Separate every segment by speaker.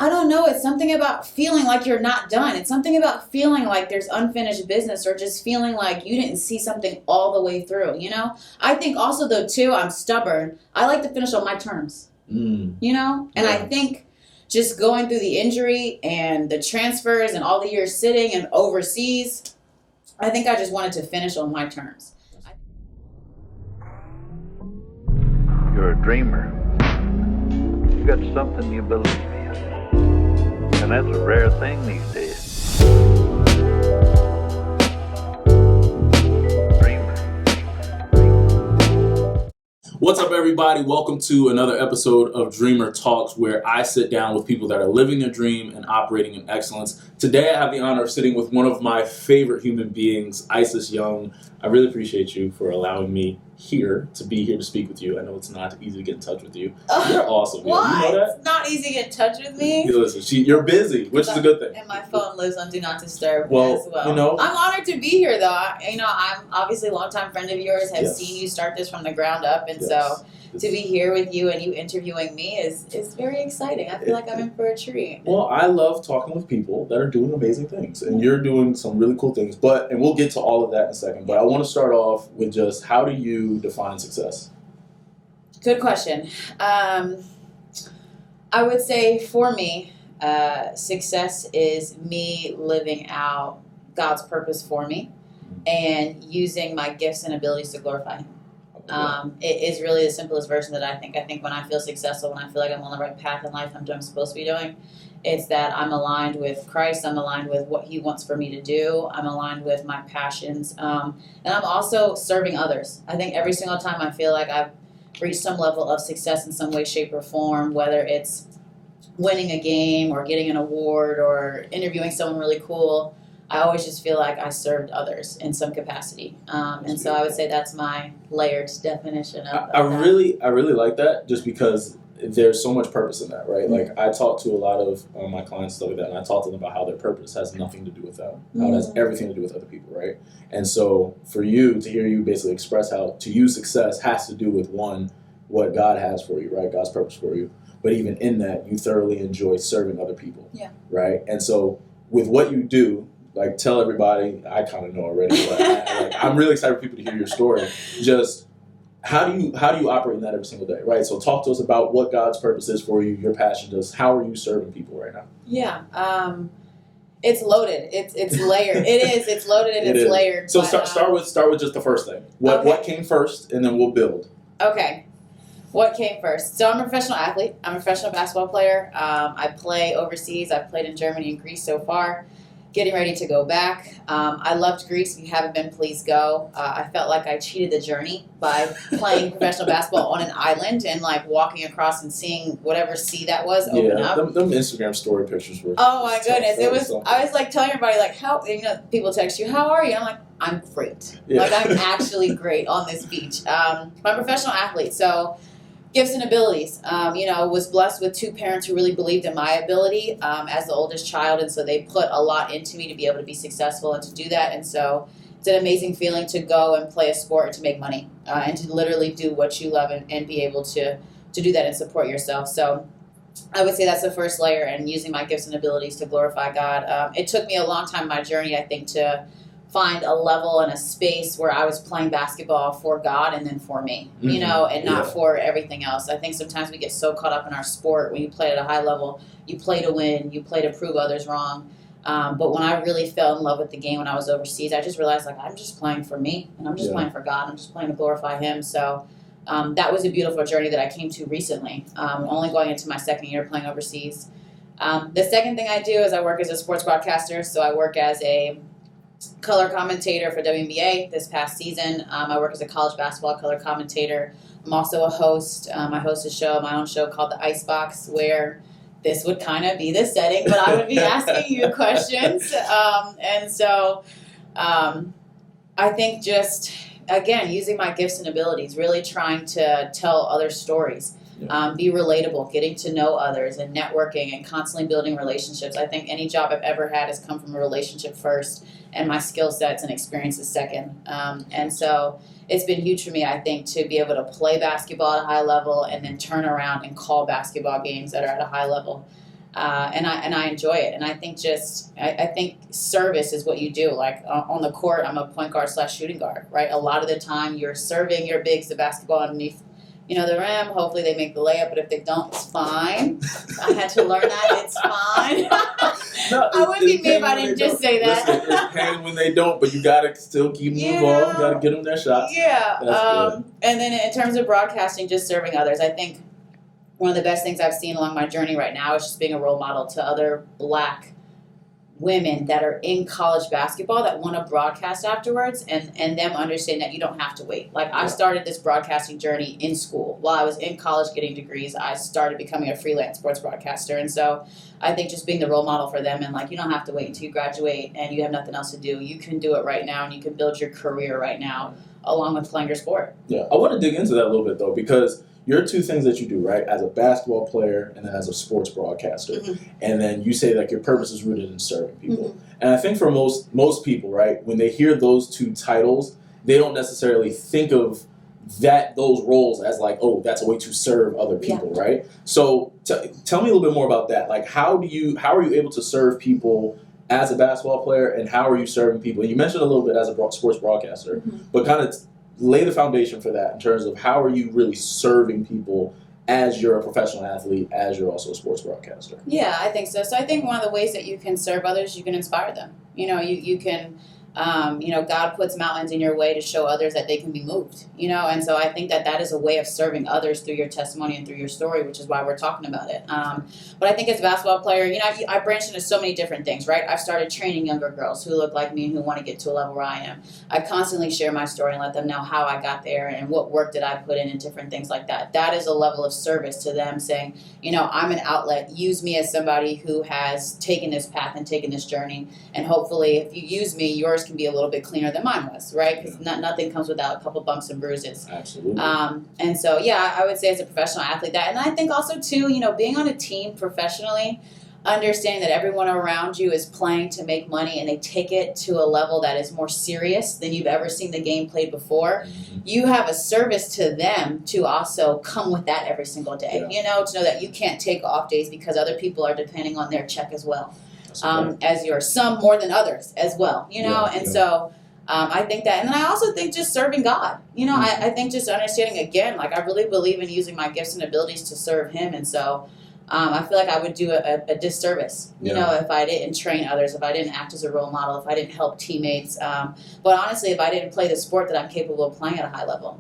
Speaker 1: I don't know. It's something about feeling like you're not done. It's something about feeling like there's unfinished business, or just feeling like you didn't see something all the way through, you know? I think also, though, too, I'm stubborn. I like to finish on my terms, you know? And I think just going through the injury and the transfers and all the years sitting and overseas, I think I just wanted to finish on my terms.
Speaker 2: You're a dreamer. You got something you believe in. And that's a rare thing these days. Dreamer.
Speaker 3: What's up, everybody? Welcome to another episode of Dreamer Talks, where I sit down with people that are living their dream and operating in excellence. Today, I have the honor of sitting with one of my favorite human beings, Isis Young. I really appreciate you for allowing me to be here to speak with you. I know it's not easy to get in touch with you. You're awesome.
Speaker 1: Why?
Speaker 3: You know that?
Speaker 1: It's not easy to get in touch with me.
Speaker 3: Listen, you're busy, which is a good thing.
Speaker 1: And my phone lives on Do Not Disturb as well.
Speaker 3: You know,
Speaker 1: I'm honored to be here, though. I'm obviously a longtime friend of yours. Have seen you start this from the ground up, and so to be here with you and you interviewing me is very exciting. I feel like I'm in for a treat.
Speaker 3: Well, I love talking with people that are doing amazing things, and you're doing some really cool things. And we'll get to all of that in a second. But I want to start off with just, how do you define success?
Speaker 1: Good question. I would say for me, success is me living out God's purpose for me and using my gifts and abilities to glorify Him. It is really the simplest version that I think. I think when I feel successful, when I feel like I'm on the right path in life, I'm doing what I'm supposed to be doing, it's that I'm aligned with Christ. I'm aligned with what He wants for me to do. I'm aligned with my passions. And I'm also serving others. I think every single time I feel like I've reached some level of success in some way, shape, or form, whether it's winning a game or getting an award or interviewing someone really cool, I always just feel like I served others in some capacity. And so I would say that's my layered definition of
Speaker 3: I really like that, just because there's so much purpose in that, right? Like, I talk to a lot of my clients, stuff like that, and I talk to them about how their purpose has nothing to do with them, how it has everything to do with other people, right? And so for you to hear you basically express how to you success has to do with, one, what God has for you, right? God's purpose for you. But even in that, you thoroughly enjoy serving other people, right? And so with what you do, like, tell everybody, I kind of know already, but I'm really excited for people to hear your story. Just how do you operate in that every single day, right? So talk to us about what God's purpose is for you, your passion does. How are you serving people right now?
Speaker 1: Yeah, it's loaded. It's layered. It is. It's loaded and it's layered.
Speaker 3: So start with just the first thing. What came first, and then we'll build.
Speaker 1: Okay. What came first? So I'm a professional athlete. I'm a professional basketball player. I play overseas. I've played in Germany and Greece so far. Getting ready to go back. I loved Greece. If you haven't been, please go. I felt like I cheated the journey by playing professional basketball on an island and like walking across and seeing whatever sea that was open up.
Speaker 3: Them Instagram story pictures were.
Speaker 1: Oh my goodness! It was. I was like telling everybody like, how, people text you, how are you? I'm like, I'm great. Like, I'm actually great on this beach. I'm a professional athlete, so. Gifts and abilities. Was blessed with two parents who really believed in my ability as the oldest child, and so they put a lot into me to be able to be successful and to do that. And so it's an amazing feeling to go and play a sport and to make money and to literally do what you love and be able to do that and support yourself. So I would say that's the first layer, and using my gifts and abilities to glorify God. It took me a long time in my journey, I think, to find a level and a space where I was playing basketball for God and then for me, and not for everything else. I think sometimes we get so caught up in our sport. When you play at a high level, you play to win, you play to prove others wrong. But when I really fell in love with the game when I was overseas, I just realized, like, I'm just playing for me, and I'm just playing for God. I'm just playing to glorify Him. So that was a beautiful journey that I came to recently, only going into my second year playing overseas. The second thing I do is I work as a sports broadcaster. So I work as a color commentator for WNBA this past season. I work as a college basketball color commentator. I'm also a host. I host my own show called The Icebox, where this would kind of be the setting, but I would be asking you questions. And so I think just, again, using my gifts and abilities, really trying to tell other stories. Be relatable, getting to know others and networking and constantly building relationships. I think any job I've ever had has come from a relationship first, and my skill sets and experiences second. And so it's been huge for me, I think, to be able to play basketball at a high level and then turn around and call basketball games that are at a high level. And I enjoy it. And I think I think service is what you do. Like on the court, I'm a point guard / shooting guard, right? A lot of the time you're serving your bigs the basketball underneath, the rim. Hopefully they make the layup, but if they don't, it's fine. I had to learn that. It's fine.
Speaker 3: No,
Speaker 1: I wouldn't be me if I didn't just say that.
Speaker 3: Listen, it's pain when they don't, but you gotta still keep them involved. You gotta get them their shots.
Speaker 1: Yeah.
Speaker 3: That's good.
Speaker 1: And then in terms of broadcasting, just serving others, I think one of the best things I've seen along my journey right now is just being a role model to other Black women that are in college basketball that want to broadcast afterwards, and them understand that you don't have to wait. Like I started this broadcasting journey in school. While I was in college getting degrees, I started becoming a freelance sports broadcaster. And so I think just being the role model for them, and like, you don't have to wait until you graduate and you have nothing else to do. You can do it right now, and you can build your career right now along with playing your sport.
Speaker 3: Yeah, I want to dig into that a little bit though, because your two things that you do, right, as a basketball player and then as a sports broadcaster, and then you say like your purpose is rooted in serving people. And I think for most people, right, when they hear those two titles, they don't necessarily think of those roles as like, oh, that's a way to serve other people, right? So tell me a little bit more about that. Like, how are you able to serve people as a basketball player, and how are you serving people? And you mentioned a little bit as a sports broadcaster, but kind of lay the foundation for that in terms of how are you really serving people as you're a professional athlete, as you're also a sports broadcaster.
Speaker 1: Yeah, I think so. So I think one of the ways that you can serve others, you can inspire them. You can, God puts mountains in your way to show others that they can be moved, and so I think that is a way of serving others through your testimony and through your story, which is why we're talking about it. But I think as a basketball player, I branched into so many different things, right? I've started training younger girls who look like me and who want to get to a level where I am. I constantly share my story and let them know how I got there and what work did I put in and different things like that. That is a level of service to them, saying, I'm an outlet. Use me as somebody who has taken this path and taken this journey, and hopefully if you use me, yours can be a little bit cleaner than mine was, right? Because nothing comes without a couple bumps and bruises.
Speaker 3: Absolutely.
Speaker 1: And so, I would say as a professional athlete that, and I think also too, being on a team professionally, understanding that everyone around you is playing to make money and they take it to a level that is more serious than you've ever seen the game played before. You have a service to them to also come with that every single day, to know that you can't take off days because other people are depending on their check as well. As yours, some more than others as well, So I think that, and then I also think just serving God, I think just understanding again, like I really believe in using my gifts and abilities to serve Him. And so I feel like I would do a disservice, if I didn't train others, if I didn't act as a role model, if I didn't help teammates. But honestly, if I didn't play the sport that I'm capable of playing at a high level,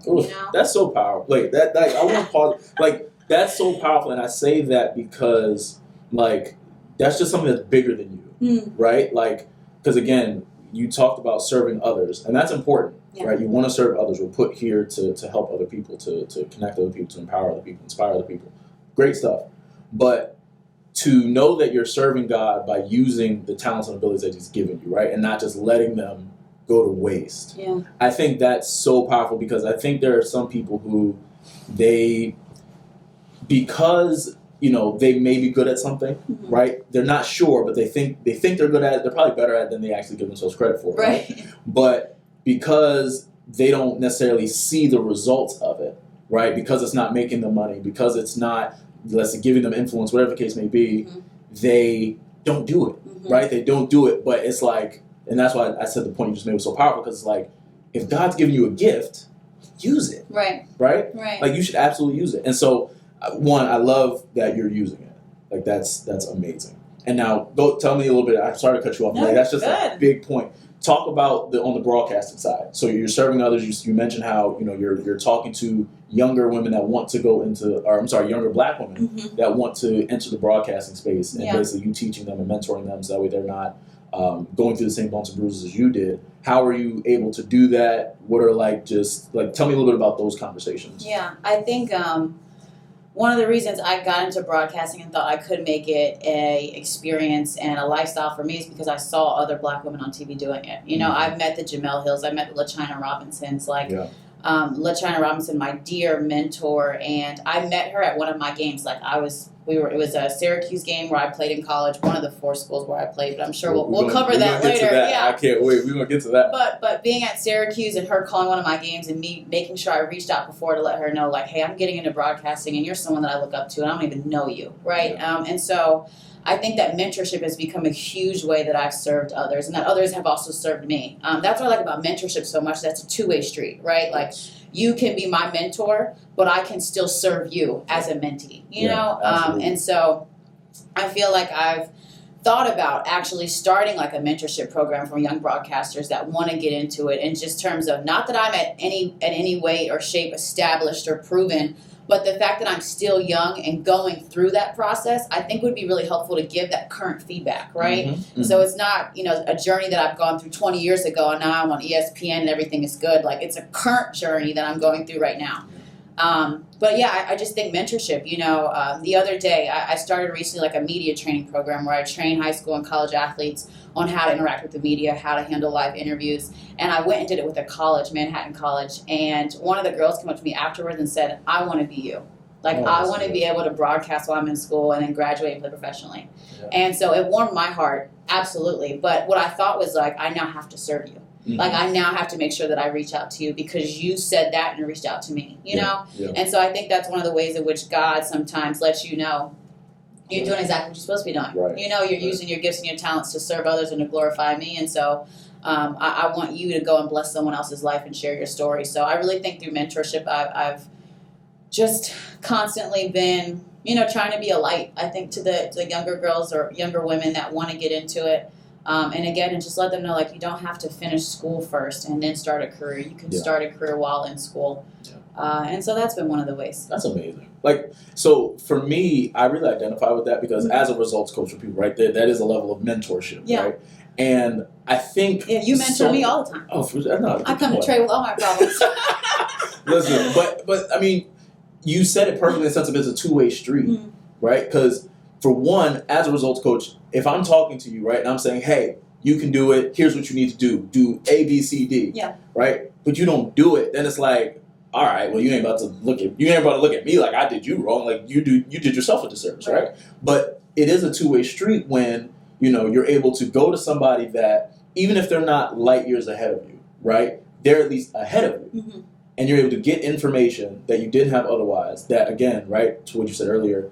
Speaker 3: That's so powerful. Like that, I want to pause. Like that's so powerful, and I say that because like that's just something that's bigger than you, right? Like, because again, you talked about serving others, and that's important, right? You want to serve others. We're put here to help other people, to connect other people, to empower other people, inspire other people. Great stuff. But to know that you're serving God by using the talents and abilities that He's given you, right? And not just letting them go to waste.
Speaker 1: Yeah.
Speaker 3: I think that's so powerful, because I think there are some people who because they may be good at something, right? They're not sure, but they think they're good at it. They're probably better at it than they actually give themselves credit for, right? But because they don't necessarily see the results of it, right? Because it's not making them money, because it's not, let's say, giving them influence, whatever the case may be, they don't do it, right? They don't do it, but it's like, and that's why I said the point you just made was so powerful, because it's like, if God's giving you a gift, use it, right? Like you should absolutely use it. And so, one, I love that you're using it. Like that's amazing. And now, go tell me a little bit. I'm sorry to cut you off.
Speaker 1: No,
Speaker 3: that's just a big point. Talk about on the broadcasting side. So you're serving others. You mentioned how you're talking to younger women that want to go into, or I'm sorry, younger Black women that want to enter the broadcasting space, and basically you teaching them and mentoring them so that way they're not going through the same bumps and bruises as you did. How are you able to do that? What are tell me a little bit about those conversations.
Speaker 1: Yeah, I think one of the reasons I got into broadcasting and thought I could make it a experience and a lifestyle for me is because I saw other Black women on TV doing it. I've met the Jamel Hills, I met the LaChina Robinsons, LaChina Robinson, my dear mentor, and I met her at one of my games. It was a Syracuse game where I played in college, one of the 4 schools where I played, but I'm sure we'll cover that later.
Speaker 3: Yeah. I can't wait. We're going to get to that.
Speaker 1: But being at Syracuse and her calling one of my games and me making sure I reached out before to let her know, like, hey, I'm getting into broadcasting and you're someone that I look up to and I don't even know you, right? And so I think that mentorship has become a huge way that I've served others, and that others have also served me. That's what I like about mentorship so much. That's a two-way street, right? Like, you can be my mentor, but I can still serve you as a mentee, you know? And so I feel like I've thought about actually starting like a mentorship program for young broadcasters that want to get into it, in just terms of, not that I'm at any way or shape established or proven, but the fact that I'm still young and going through that process, I think would be really helpful to give that current feedback, right? Mm-hmm. So it's not, a journey that I've gone through 20 years ago and now I'm on ESPN and everything is good. Like, it's a current journey that I'm going through right now. But yeah, I just think mentorship, the other day I started recently like a media training program where I train high school and college athletes on how to interact with the media, how to handle live interviews. And I went and did it with a college, Manhattan College. And one of the girls came up to me afterwards and said, I want to be you. Like, I want to be able to broadcast while I'm in school and then graduate and play professionally. Yeah. And so it warmed my heart, absolutely. But what I thought was, like, I now have to serve you. Mm-hmm. Like, I now have to make sure that I reach out to you because you said that and reached out to me, you know? Yeah. And so I think that's one of the ways in which God sometimes lets you know you're doing exactly what you're supposed to be doing. Right. You're using your gifts and your talents to serve others and to glorify me. And so I want you to go and bless someone else's life and share your story. So I really think through mentorship, I've just constantly been, trying to be a light, I think, to the younger girls or younger women that want to get into it. And just let them know, like, you don't have to finish school first and then start a career. You can start a career while in school. Yeah. And so that's been one of the ways.
Speaker 3: That's amazing. Like, so for me, I really identify with that because as a results coach for people, right, that is a level of mentorship, right? And I think...
Speaker 1: Yeah, you mentor me all the time.
Speaker 3: Oh, no,
Speaker 1: I come to Trey with all my problems.
Speaker 3: Listen, but I mean, you said it perfectly in the sense of it's a two-way street, right? Because for one, as a results coach, if I'm talking to you, right, and I'm saying, hey, you can do it, here's what you need to do A, B, C, D, right? But you don't do it, then it's like, all right, well, you ain't about to look at me like I did you wrong, like you did yourself a disservice, right? But it is a two-way street when, you're able to go to somebody that, even if they're not light years ahead of you, right, they're at least ahead of you. Mm-hmm. And you're able to get information that you didn't have otherwise, that, again, right, to what you said earlier,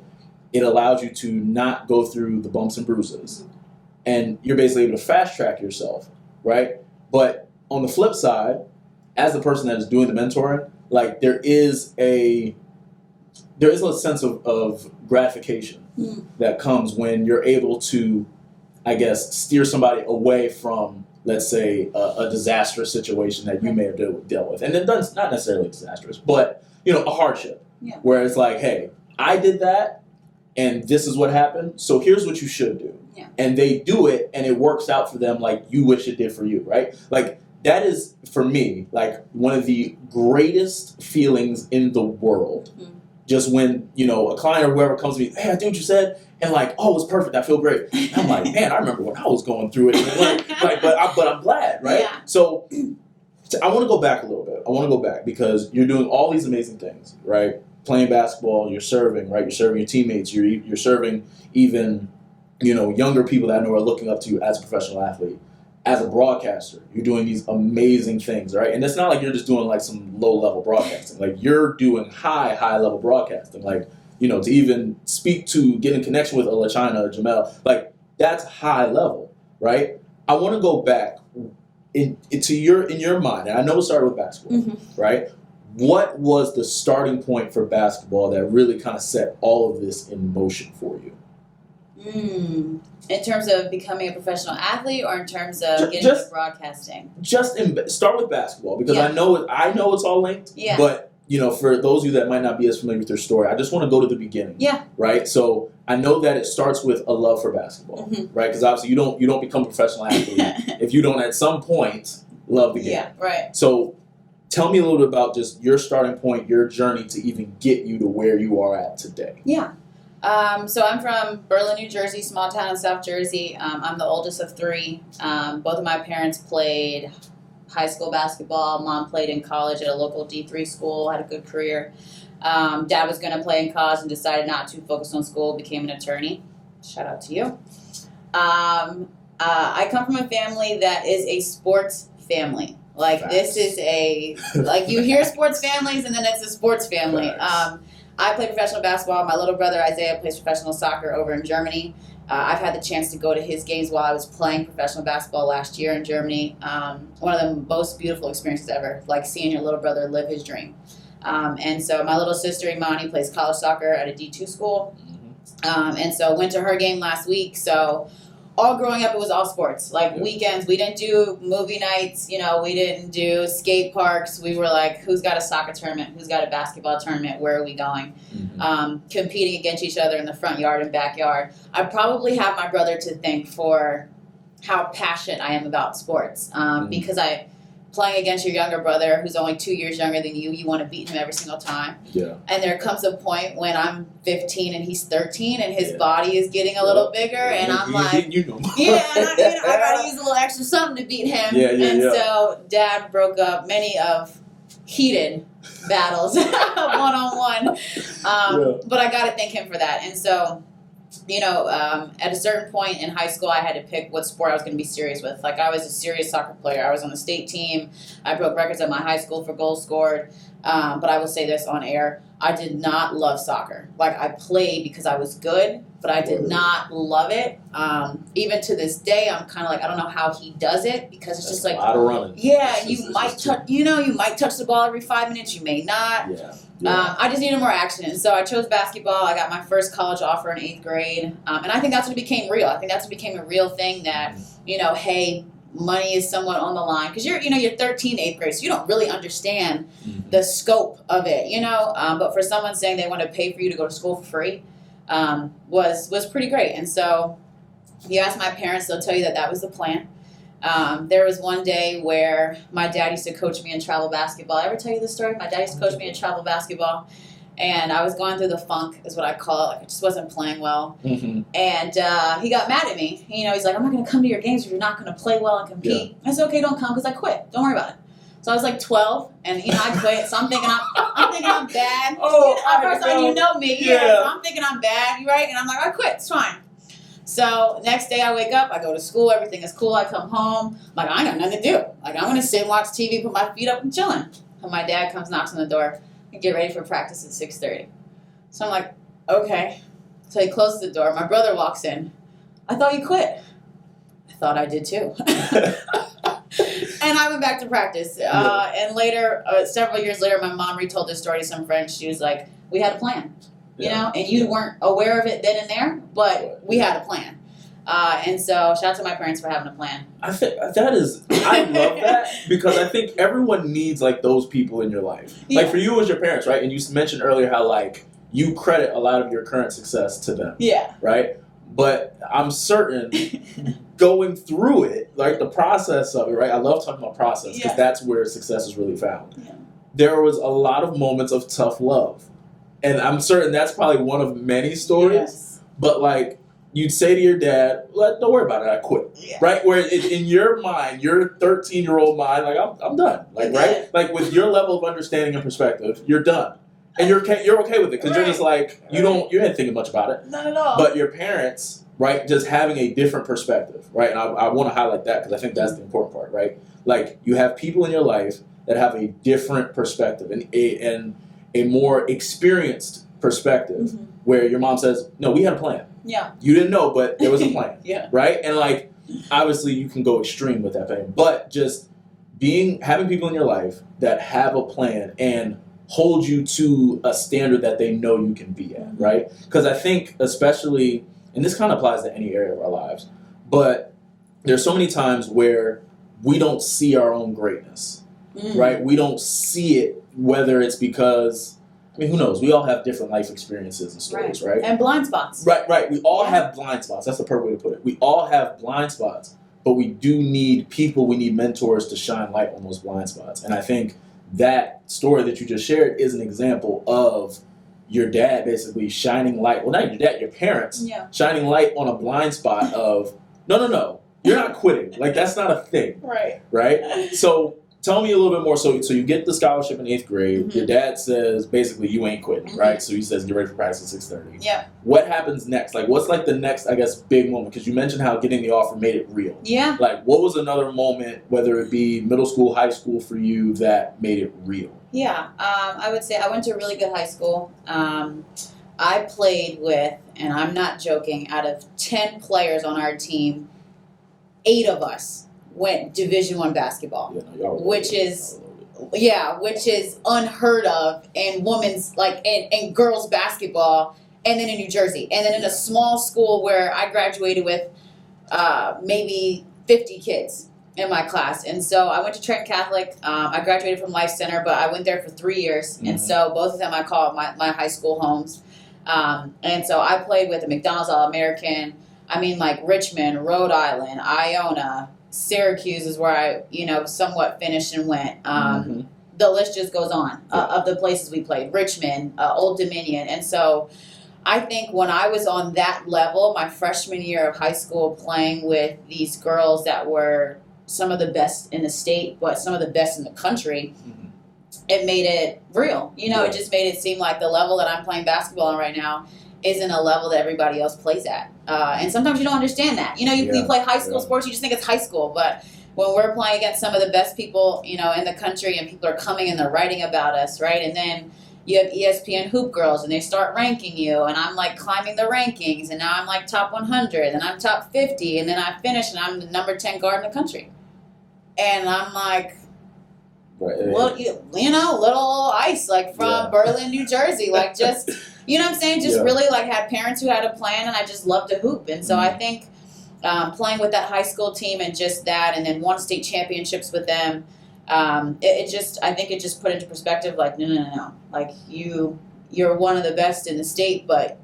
Speaker 3: it allows you to not go through the bumps and bruises. And you're basically able to fast track yourself, right? But on the flip side, as the person that is doing the mentoring, like, there is a sense of gratification that comes when you're able to, I guess, steer somebody away from, let's say, a disastrous situation that you may have dealt with. And it's not necessarily disastrous, but, a hardship. Yeah. Where it's like, hey, I did that, and this is what happened, so here's what you should do. Yeah. And they do it, and it works out for them like you wish it did for you, right? Like, that is, for me, like, one of the greatest feelings in the world. Mm-hmm. Just when, a client or whoever comes to me, hey, I did what you said, and like, oh, it's perfect, I feel great. And I'm like, man, I remember when I was going through it. And but I'm glad, right? Yeah. So I want to go back a little bit. I want to go back because you're doing all these amazing things, right? Playing basketball, you're serving, right? You're serving your teammates. You're serving even, younger people that I know are looking up to you as a professional athlete. As a broadcaster, you're doing these amazing things, right? And it's not like you're just doing like some low-level broadcasting. Like, you're doing high-level broadcasting. Like, to even speak to, get in connection with a LaChina or Jamel, like, that's high level, right? I want to go back in your mind, and I know it started with basketball, right? What was the starting point for basketball that really kind of set all of this in motion for you?
Speaker 1: In terms of becoming a professional athlete, or in terms of getting into broadcasting?
Speaker 3: Start with basketball, because I know it's all linked. Yeah. But for those of you that might not be as familiar with your story, I just want to go to the beginning. Yeah. Right. So I know that it starts with a love for basketball, right? Because obviously you don't become a professional athlete if you don't at some point love the game. Yeah. Right. So tell me a little bit about just your starting point, your journey to even get you to where you are at today.
Speaker 1: Yeah. So I'm from Berlin, New Jersey, small town in South Jersey. I'm the oldest of three. Both of my parents played high school basketball. Mom played in college at a local D3 school, had a good career. Dad was going to play in college and decided not to, focus on school, became an attorney. Shout out to you. I come from a family that is a sports family. Like, Facts. This is you hear sports families and then it's a sports family. I play professional basketball. My little brother Isaiah plays professional soccer over in Germany. I've had the chance to go to his games while I was playing professional basketball last year in Germany. One of the most beautiful experiences ever, like seeing your little brother live his dream. And so my little sister Imani plays college soccer at a D2 school. And so went to her game last week. So all growing up, it was all sports. Like weekends, we didn't do movie nights. You know, we didn't do skate parks. We were like, who's got a soccer tournament? Who's got a basketball tournament? Where are we going? Competing against each other in the front yard and backyard. I probably have my brother to thank for how passionate I am about sports. Because playing against your younger brother, who's only 2 years younger than you want to beat him every single time. Yeah. And there comes a point when I'm 15 and he's 13 and his body is getting a little bigger, and I'm like, I gotta use a little extra something to beat him. So Dad broke up many of heated battles one-on-one. But I gotta thank him for that. And so, you know, at a certain point in high school, I had to pick what sport I was going to be serious with. Like, I was a serious soccer player. I was on the state team. I broke records at my high school for goals scored. But I will say this on air. I did not love soccer. Like, I played because I was good, but I did not love it. Even to this day, I'm kind of like, I don't know how he does it, because it's just like,
Speaker 3: a lot of running.
Speaker 1: Yeah, you might touch the ball every 5 minutes. You may not. I just needed more action. And so I chose basketball. I got my first college offer in 8th grade. And I think that's when it became real. I think that's when it became a real thing that, you know, hey, money is somewhat on the line. Because you're 13, 8th grade, so you don't really understand the scope of it, you know. But for someone saying they want to pay for you to go to school for free was pretty great. And so you ask my parents, they'll tell you that was the plan. There was one day where my dad used to coach me in travel basketball. Ever tell you this story? My dad used to coach me in travel basketball, and I was going through the funk, is what I call it. Like, I just wasn't playing well. And he got mad at me. You know, he's like, I'm not going to come to your games if you're not going to play well and compete. I said, okay, don't come, because I quit. Don't worry about it. So I was like 12, and you know, I quit. So I'm thinking I'm bad. First time, you know me. So I'm thinking I'm bad, right? And I'm like, I quit. It's fine. So next day I wake up, I go to school, everything is cool, I come home, I'm like, I got nothing to do. Like, I'm going to sit and watch TV, put my feet up and chilling. And my dad comes, knocks on the door, and get ready for practice at 6:30. So I'm like, okay. So he closes the door, my brother walks in. I thought you quit. I thought I did too. And I went back to practice. And later, several years later, my mom retold this story to some friends. She was like, we had a plan. You know, and you weren't aware of it then and there, but we had a plan. And so, shout out to my parents for having a plan.
Speaker 3: I think I love that, because I think everyone needs, like, those people in your life. Like, for you, it was your parents, right? And you mentioned earlier how, like, you credit a lot of your current success to them. Right? But I'm certain going through it, like, the process of it, right? I love talking about process, because that's where success is really found. There was a lot of moments of tough love. And I'm certain that's probably one of many stories. But, like, you'd say to your dad, don't worry about it, I quit. Right? Where in your mind, your 13-year-old mind, like, I'm done. Like, right? Like, with your level of understanding and perspective, you're done. And you're okay with it, because you're just like, you ain't thinking much about it.
Speaker 1: Not at all.
Speaker 3: But your parents, right, just having a different perspective, right? And I want to highlight that, because I think that's the important part, right? Like, you have people in your life that have a different perspective and a more experienced perspective, where your mom says, no, we had a plan. You didn't know, but there was a plan. Right? And, like, obviously you can go extreme with that plan, but just having people in your life that have a plan and hold you to a standard that they know you can be at, right? Because I think, especially, and this kind of applies to any area of our lives, but there's so many times where we don't see our own greatness, right? We don't see it, whether it's because, I mean, who knows? We all have different life experiences and stories, right?
Speaker 1: And blind spots.
Speaker 3: Right. We all have blind spots. That's the perfect way to put it. We all have blind spots, but we do need people, we need mentors to shine light on those blind spots. And I think that story that you just shared is an example of your dad basically shining light, well, not your dad, your parents, shining light on a blind spot of, no, you're not quitting. Like, that's not a thing. Right? So, tell me a little bit more. So you get the scholarship in 8th grade. Your dad says, basically, you ain't quitting, right? So he says, get ready for practice at 6:30. What happens next? Like, what's, like, the next, I guess, big moment? Because you mentioned how getting the offer made it real. Like, what was another moment, whether it be middle school, high school for you, that made it real?
Speaker 1: I would say I went to a really good high school. I played with, and I'm not joking, out of 10 players on our team, 8 of us went Division I basketball, which is unheard of in women's, like, in girls basketball, and then in New Jersey. And then in a small school where I graduated with maybe 50 kids in my class. And so I went to Trent Catholic. I graduated from Life Center, but I went there for 3 years. Mm-hmm. And so both of them I call my high school homes. And so I played with a McDonald's All-American. I mean, like Richmond, Rhode Island, Iona, Syracuse is where I, somewhat finished and went. The list just goes on of the places we played. Richmond, Old Dominion. And so I think when I was on that level, my freshman year of high school, playing with these girls that were some of the best in the state, but some of the best in the country, it made it real. It just made it seem like the level that I'm playing basketball on right now isn't a level that everybody else plays at. And sometimes you don't understand that. You play high school sports, you just think it's high school. But when we're playing against some of the best people, in the country, and people are coming and they're writing about us, right? And then you have ESPN Hoop Girls, and they start ranking you, and I'm, like, climbing the rankings, and now I'm, like, top 100, and I'm top 50, and then I finish, and I'm the number 10 guard in the country. And I'm like, well, little ice, like, from Berlin, New Jersey, like, just, you know what I'm saying? Just really, like, had parents who had a plan, and I just loved to hoop. And so I think playing with that high school team and just that, and then won state championships with them, I think it just put into perspective, like, no. Like, you're one of the best in the state, but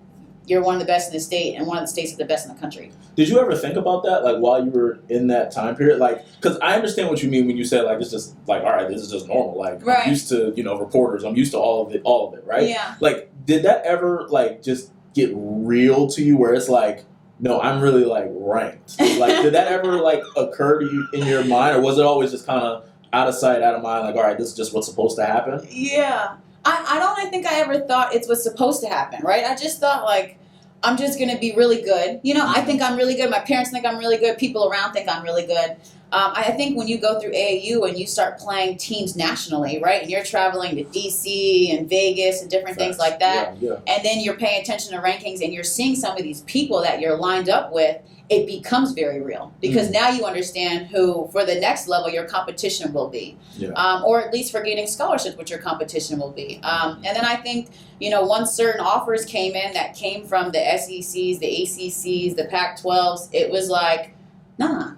Speaker 1: you're one of the best in the state, and one of the states is the best in the country.
Speaker 3: Did you ever think about that, like, while you were in that time period? Like, because I understand what you mean when you say, like, it's just, like, all right, this is just normal. Like, right. I'm used to, reporters. I'm used to all of it, right?
Speaker 1: Yeah.
Speaker 3: Like, did that ever, like, just get real to you where it's like, no, I'm really, like, ranked? Like, did that ever, like, occur to you in your mind, or was it always just kind of out of sight, out of mind, like, all right, this is just what's supposed to happen?
Speaker 1: Yeah. I think I ever thought it's what's supposed to happen, right? I just thought, like, I'm just going to be really good. I think I'm really good. My parents think I'm really good. People around think I'm really good. I think when you go through AAU and you start playing teams nationally, right, and you're traveling to D.C. and Vegas and different things like that, and then you're paying attention to rankings and you're seeing some of these people that you're lined up with, it becomes very real because now you understand who, for the next level, your competition will be, or at least for getting scholarships, what your competition will be. And then I think, once certain offers came in that came from the SECs, the ACCs, the Pac-12s, it was like, nah,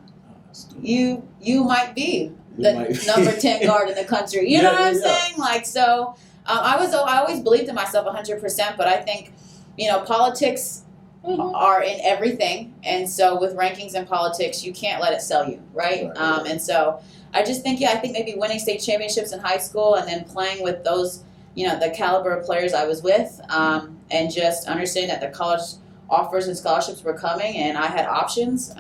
Speaker 1: you might be the number 10 guard in the country. You know what I'm saying? Like, so I always believed in myself 100%, but I think, politics are in everything, and so with rankings and politics, you can't let it sell you, right? And so I just think, I think maybe winning state championships in high school and then playing with those, the caliber of players I was with, and just understanding that the college offers and scholarships were coming, and I had options,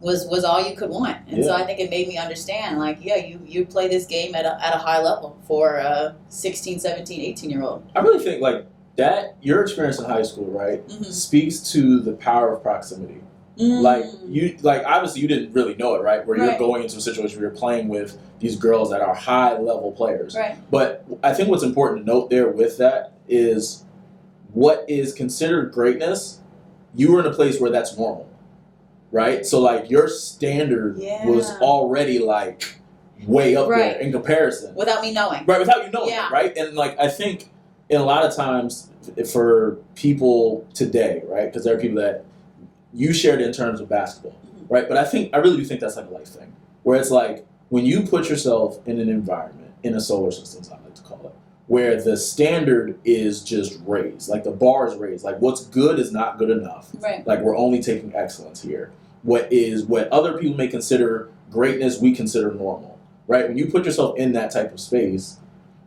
Speaker 1: was all you could want. And so I think it made me understand, like, you play this game at a high level for a 16, 17, 18-year-old.
Speaker 3: I really think, like, that your experience in high school, right, speaks to the power of proximity. Like obviously you didn't really know it, right? Where you're going into a situation where you're playing with these girls that are high level players.
Speaker 1: Right.
Speaker 3: But I think what's important to note there with that is what is considered greatness, you were in a place where that's normal. Right? So like your standard was already like way up there in comparison.
Speaker 1: Without me knowing.
Speaker 3: Right, without you knowing it, right? And like I think in a lot of times for people today, right? Because there are people that you shared in terms of basketball, right? But I really do think that's like a life thing, where it's like when you put yourself in an environment, in a solar system, as I like to call it, where the standard is just raised, like the bar is raised, like what's good is not good enough.
Speaker 1: Right.
Speaker 3: Like we're only taking excellence here. What other people may consider greatness, we consider normal, right? When you put yourself in that type of space,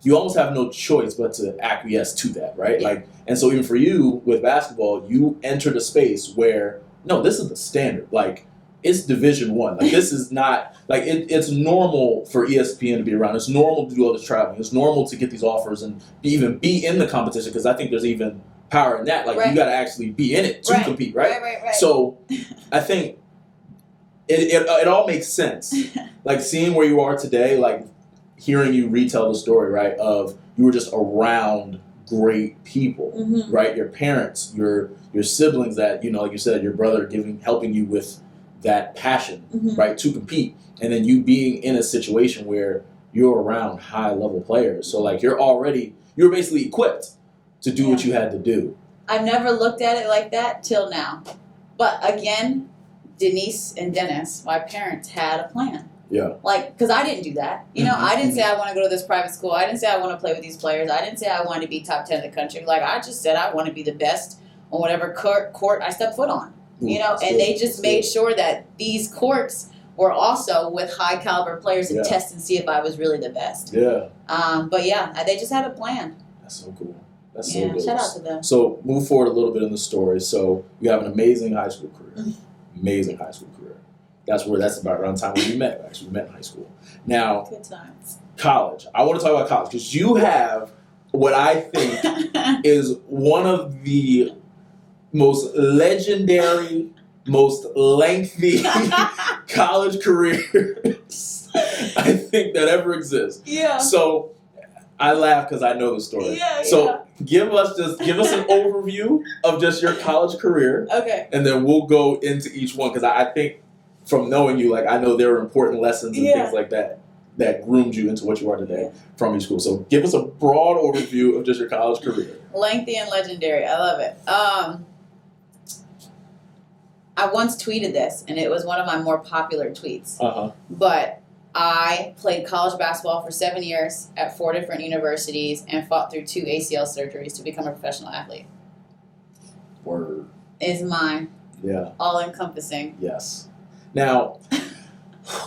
Speaker 3: you almost have no choice but to acquiesce to that, right? Like, and so even for you with basketball, you entered a space where, no, this is the standard. Like, it's Division I. Like, this is not, like, it's normal for ESPN to be around. It's normal to do all this traveling. It's normal to get these offers and even be in the competition, because I think there's even power in that. Like, you got to actually be in it to compete, right?
Speaker 1: Right.
Speaker 3: So, I think it all makes sense. Like, seeing where you are today, like, hearing you retell the story, right, of you were just around great people, right? Your parents, your siblings that, like you said, your brother helping you with that passion, right, to compete. And then you being in a situation where you're around high level players. So like you're basically equipped to do what you had to do.
Speaker 1: I've never looked at it like that till now. But again, Denise and Dennis, my parents had a plan.
Speaker 3: Yeah.
Speaker 1: Like, because I didn't do that. I didn't say I want to go to this private school. I didn't say I want to play with these players. I didn't say I wanted to be top 10 in the country. Like, I just said I want to be the best on whatever court I step foot on. And they just made sure that these courts were also with high caliber players to test and see if I was really the best. Yeah. But yeah, they just had a plan.
Speaker 3: That's so cool. That's so good.
Speaker 1: Shout out to them.
Speaker 3: So move forward a little bit in the story. So you have an amazing high school career. Amazing high school career. That's about around the time when we met. Actually, we met in high school. Now,
Speaker 1: good times.
Speaker 3: College. I want to talk about college because you have what I think is one of the most legendary, most lengthy college careers I think that ever exists. Yeah. So I laugh because I know the story. Yeah. So give us an overview of just your college career. Okay. And then we'll go into each one because I think from knowing you, like I know there are important lessons and things like that groomed you into what you are today from your school. So give us a broad overview of just your college career.
Speaker 1: Lengthy and legendary. I love it. I once tweeted this, and it was one of my more popular tweets. But I played college basketball for 7 years at 4 different universities and fought through 2 ACL surgeries to become a professional athlete.
Speaker 3: Word.
Speaker 1: Is mine. Yeah. All-encompassing.
Speaker 3: Yes. Now,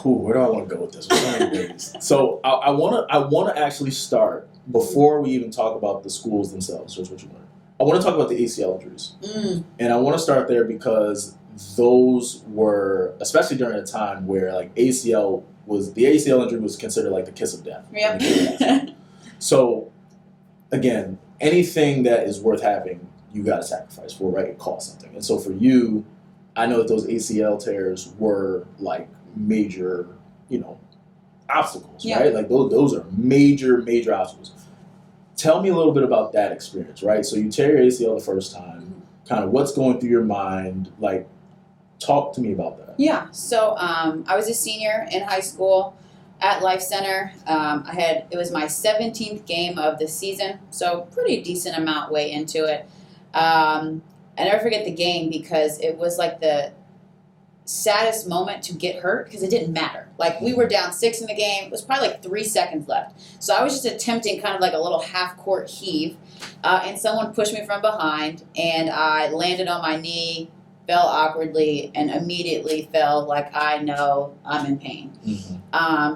Speaker 3: where do I want to go with this? So I want to actually start before we even talk about the schools themselves. Here's what you learn. I want to talk about the ACL injuries, and I want to start there because those were, especially during a time where like the ACL injury was considered like the kiss of death. Yep. So again, anything that is worth having, you got to sacrifice for, right? It costs something, and so for you, I know that those ACL tears were like major, obstacles, right? Like those are major obstacles. Tell me a little bit about that experience, right? So you tear your ACL the first time, kind of what's going through your mind, like talk to me about that.
Speaker 1: Yeah, so I was a senior in high school at Life Center. It was my 17th game of the season, so pretty decent amount way into it. I never forget the game because it was like the saddest moment to get hurt because it didn't matter. Like we were down 6 in the game. It was probably like 3 seconds left. So I was just attempting kind of like a little half-court heave, and someone pushed me from behind, and I landed on my knee, fell awkwardly, and immediately felt like I know I'm in pain.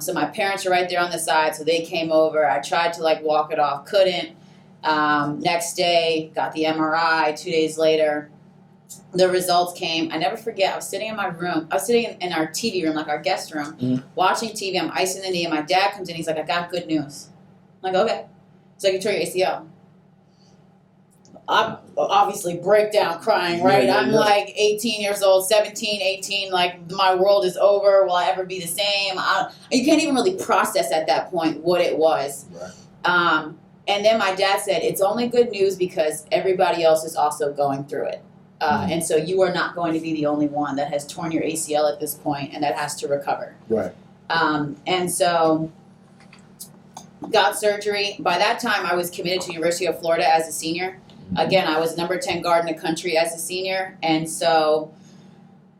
Speaker 1: So my parents were right there on the side, so they came over. I tried to like walk it off, couldn't. Next day, got the MRI. 2 days later, the results came. I never forget, I was sitting in my room. I was sitting in our TV room, like our guest room, watching TV. I'm icing the knee, and my dad comes in. He's like, I got good news. I'm like, okay. He's like, you tore your ACL. I obviously break down crying, right? I'm like 18 years old, 17, 18, like my world is over. Will I ever be the same? You can't even really process at that point what it was. Right. And then my dad said, it's only good news because everybody else is also going through it. And so you are not going to be the only one that has torn your ACL at this point and that has to recover. Right. And so got surgery. By that time, I was committed to University of Florida as a senior. Again, I was number 10 guard in the country as a senior. And so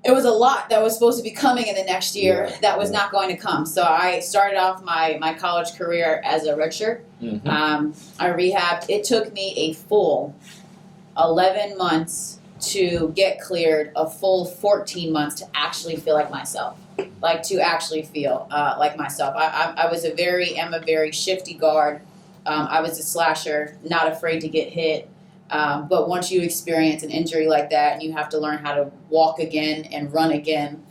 Speaker 1: it was a lot that was supposed to be coming in the next year that was not going to come. So I started off my college career as a redshirt. I rehabbed. It took me a full 11 months to get cleared, a full 14 months to actually feel like myself. Like to actually feel like myself. I am a very shifty guard. I was a slasher, not afraid to get hit. But once you experience an injury like that and you have to learn how to walk again and run again,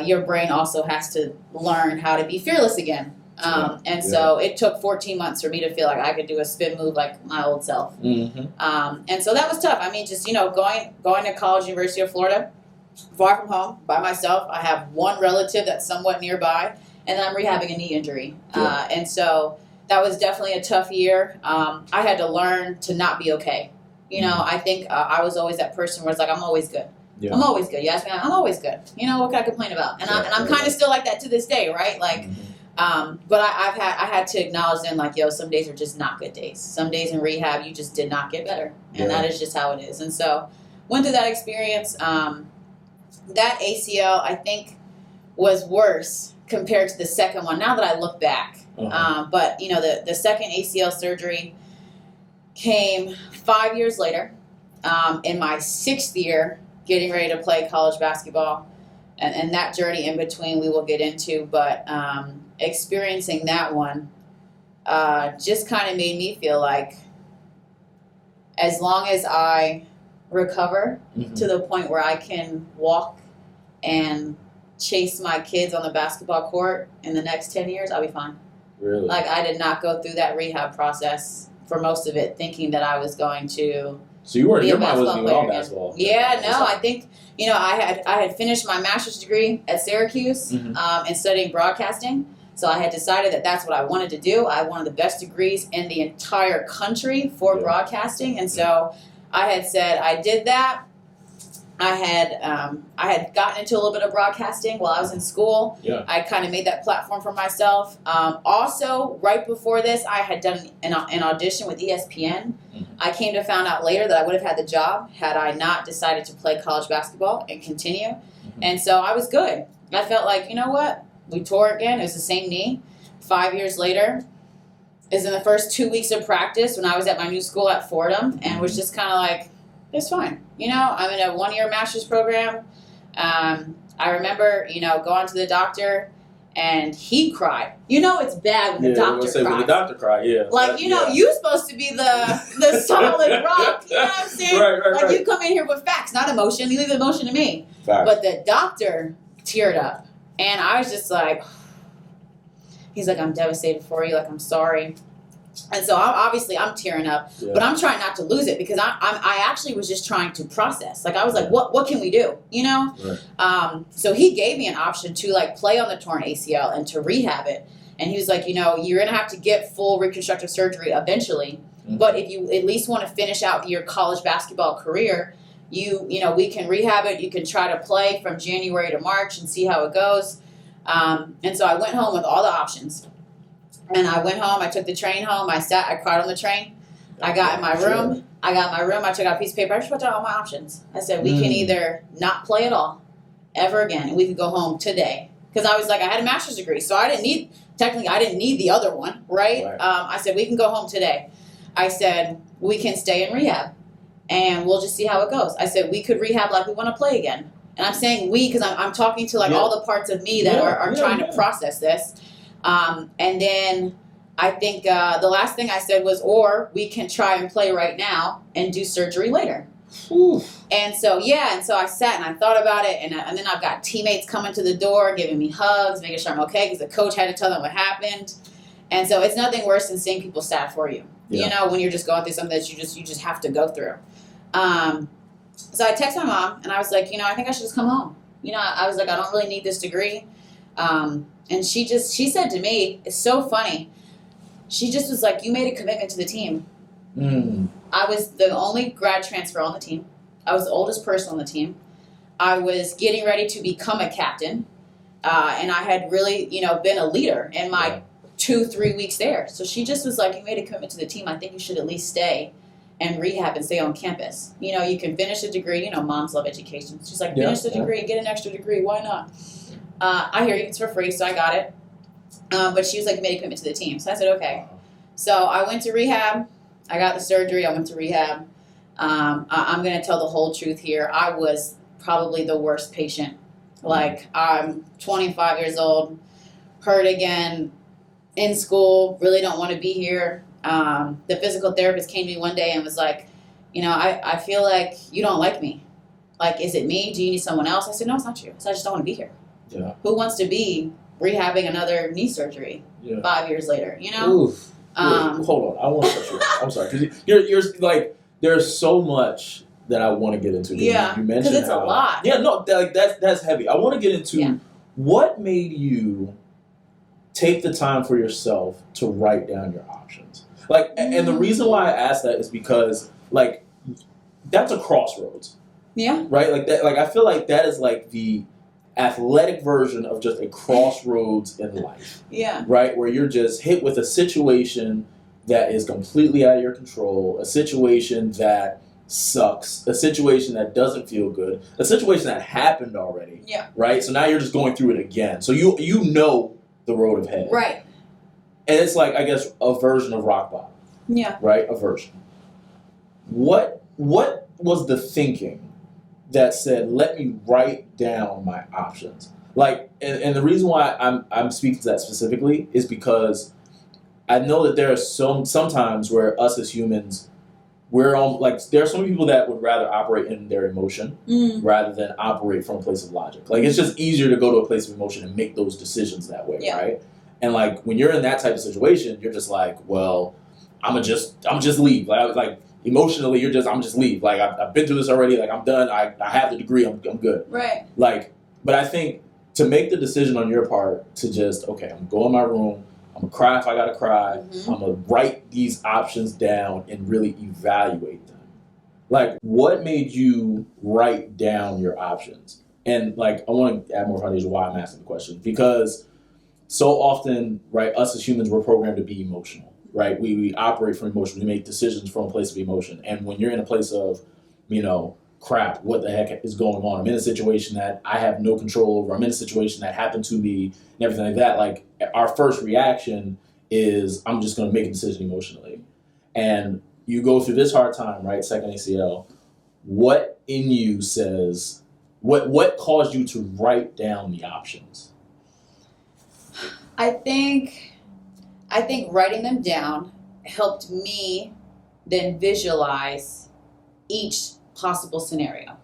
Speaker 1: your brain also has to learn how to be fearless again. So it took 14 months for me to feel like I could do a spin move like my old self. And so that was tough. I mean, just, going to college, University of Florida, far from home, by myself. I have one relative that's somewhat nearby, and then I'm rehabbing a knee injury. And so that was definitely a tough year. I had to learn to not be okay. You know, I think I was always that person where it's like, I'm always good.
Speaker 3: Yeah.
Speaker 1: I'm always good. You ask me, I'm always good. You know, what can I complain about? And I'm kind of still like that to this day, right? Like, but I had to acknowledge then, like, yo, some days are just not good days. Some days in rehab, you just did not get better, and that is just how it is. And so, went through that experience. That ACL, I think, was worse compared to the second one. Now that I look back, but you know, the second ACL surgery came 5 years later, in my 6th year, getting ready to play college basketball, and that journey in between we will get into. But experiencing that one just kind of made me feel like, as long as I recover to the point where I can walk and chase my kids on the basketball court in the next 10 years, I'll be fine.
Speaker 3: Really?
Speaker 1: Like, I did not go through that rehab process for most of it thinking that I was going to.
Speaker 3: So your mind wasn't even on basketball.
Speaker 1: Yeah, no, I think, you know, I had finished my master's degree at Syracuse and studying broadcasting. So I had decided that that's what I wanted to do. I wanted the best degrees in the entire country for broadcasting. And so I had said I did that. I had gotten into a little bit of broadcasting while I was in school. Yeah. I kind of made that platform for myself. Also, right before this, I had done an audition with ESPN. I came to find out later that I would have had the job had I not decided to play college basketball and continue. And so I was good. I felt like, you know what? We tore again. It was the same knee. 5 years later, is in the first 2 weeks of practice when I was at my new school at Fordham, and was just kind of like, it's fine. You know, I'm in a 1-year master's program. I remember, you know, going to the doctor, and he cried. You know, it's bad when the doctor cries.
Speaker 3: When the doctor cried,
Speaker 1: Like, you know, you're supposed to be the solid rock. You know what I'm saying? Right. You come in here with facts, not emotion. You leave emotion to me. Facts. But the doctor teared up, and I was just like, he's like, I'm devastated for you. Like, I'm sorry. And so I'm tearing up, but I'm trying not to lose it because I actually was just trying to process. Like, I was like, what can we do? You know? Right. So he gave me an option to, like, play on the torn ACL and to rehab it. And he was like, you know, you're going to have to get full reconstructive surgery eventually. But if you at least want to finish out your college basketball career, you know, we can rehab it. You can try to play from January to March and see how it goes. And so I went home with all the options. And I went home, I took the train home, I cried on the train. I got in my room, I took out a piece of paper, I just wrote down all my options. I said, we can either not play at all, ever again, and we could go home today. Because I was like, I had a master's degree, so I didn't need the other one, right? I said, we can go home today. I said, we can stay in rehab, and we'll just see how it goes. I said, we could rehab like we want to play again. And I'm saying we, because I'm talking to, like, all the parts of me that are trying to process this. And then I think the last thing I said was, or we can try and play right now and do surgery later. And so I sat and I thought about it, and then I've got teammates coming to the door, giving me hugs, making sure I'm okay, because the coach had to tell them what happened. And so it's nothing worse than seeing people sad for you, you know, when you're just going through something that you just have to go through. So I texted my mom, and I was like, you know, I think I should just come home. You know, I was like, I don't really need this degree. And she said to me, it's so funny. She just was like, you made a commitment to the team. I was the only grad transfer on the team. I was the oldest person on the team. I was getting ready to become a captain. And I had really, you know, been a leader in my 2-3 weeks there. So she just was like, you made a commitment to the team. I think you should at least stay and rehab and stay on campus. You know, you can finish a degree. You know, moms love education. She's like, finish the degree, get an extra degree. Why not? I hear you, it's for free, so I got it. But she was like, made a commitment to the team. So I said, okay. So I went to rehab. I got the surgery. I went to rehab. I'm going to tell the whole truth here. I was probably the worst patient. Like, I'm 25 years old, hurt again, in school, really don't want to be here. The physical therapist came to me one day and was like, you know, I feel like you don't like me. Like, is it me? Do you need someone else? I said, no, it's not you. So I just don't want to be here. Yeah. Who wants to be rehabbing another knee surgery 5 years later, you know?
Speaker 3: Oof. Hold on. I want to touch you. I'm sorry. Because you're like, there's so much that I want to get into. You mentioned
Speaker 1: because it's a lot.
Speaker 3: Yeah, no, that's heavy. I want to get into what made you take the time for yourself to write down your options. Like, and the reason why I ask that is because, like, that's a crossroads.
Speaker 1: Yeah.
Speaker 3: Right? Like that. Like, I feel like that is like the athletic version of just a crossroads in life.
Speaker 1: Yeah.
Speaker 3: Right? Where you're just hit with a situation that is completely out of your control, a situation that sucks, a situation that doesn't feel good, a situation that happened already.
Speaker 1: Yeah.
Speaker 3: Right? So now you're just going through it again. So you know the road ahead.
Speaker 1: Right.
Speaker 3: And it's like, I guess, a version of rock bottom.
Speaker 1: Yeah.
Speaker 3: Right? A version. What was the thinking that said, let me write down my options? Like, and the reason why I'm speaking to that specifically is because I know that there are sometimes where us as humans, we're on, like, there are some people that would rather operate in their emotion rather than operate from a place of logic. Like, it's just easier to go to a place of emotion and make those decisions that way, right? And like, when you're in that type of situation, you're just like, well, I'm just leave. Like emotionally, I'm just leave. Like, I've been through this already. Like, I'm done. I have the degree. I'm good.
Speaker 1: Right.
Speaker 3: Like, but I think to make the decision on your part to just, okay, I'm going to go in my room. I'm going to cry if I got to cry. I'm going to write these options down and really evaluate them. Like, what made you write down your options? And like, I want to add more foundation why I'm asking the question. Because so often, right, us as humans, we're programmed to be emotional, right? We operate from emotion. We make decisions from a place of emotion. And when you're in a place of, crap, what the heck is going on? I'm in a situation that I have no control over. I'm in a situation that happened to me and everything like that. Like, our first reaction is, I'm just going to make a decision emotionally. And you go through this hard time, right? Second ACL. What in you says, what caused you to write down the options?
Speaker 1: I think writing them down helped me then visualize each possible scenario.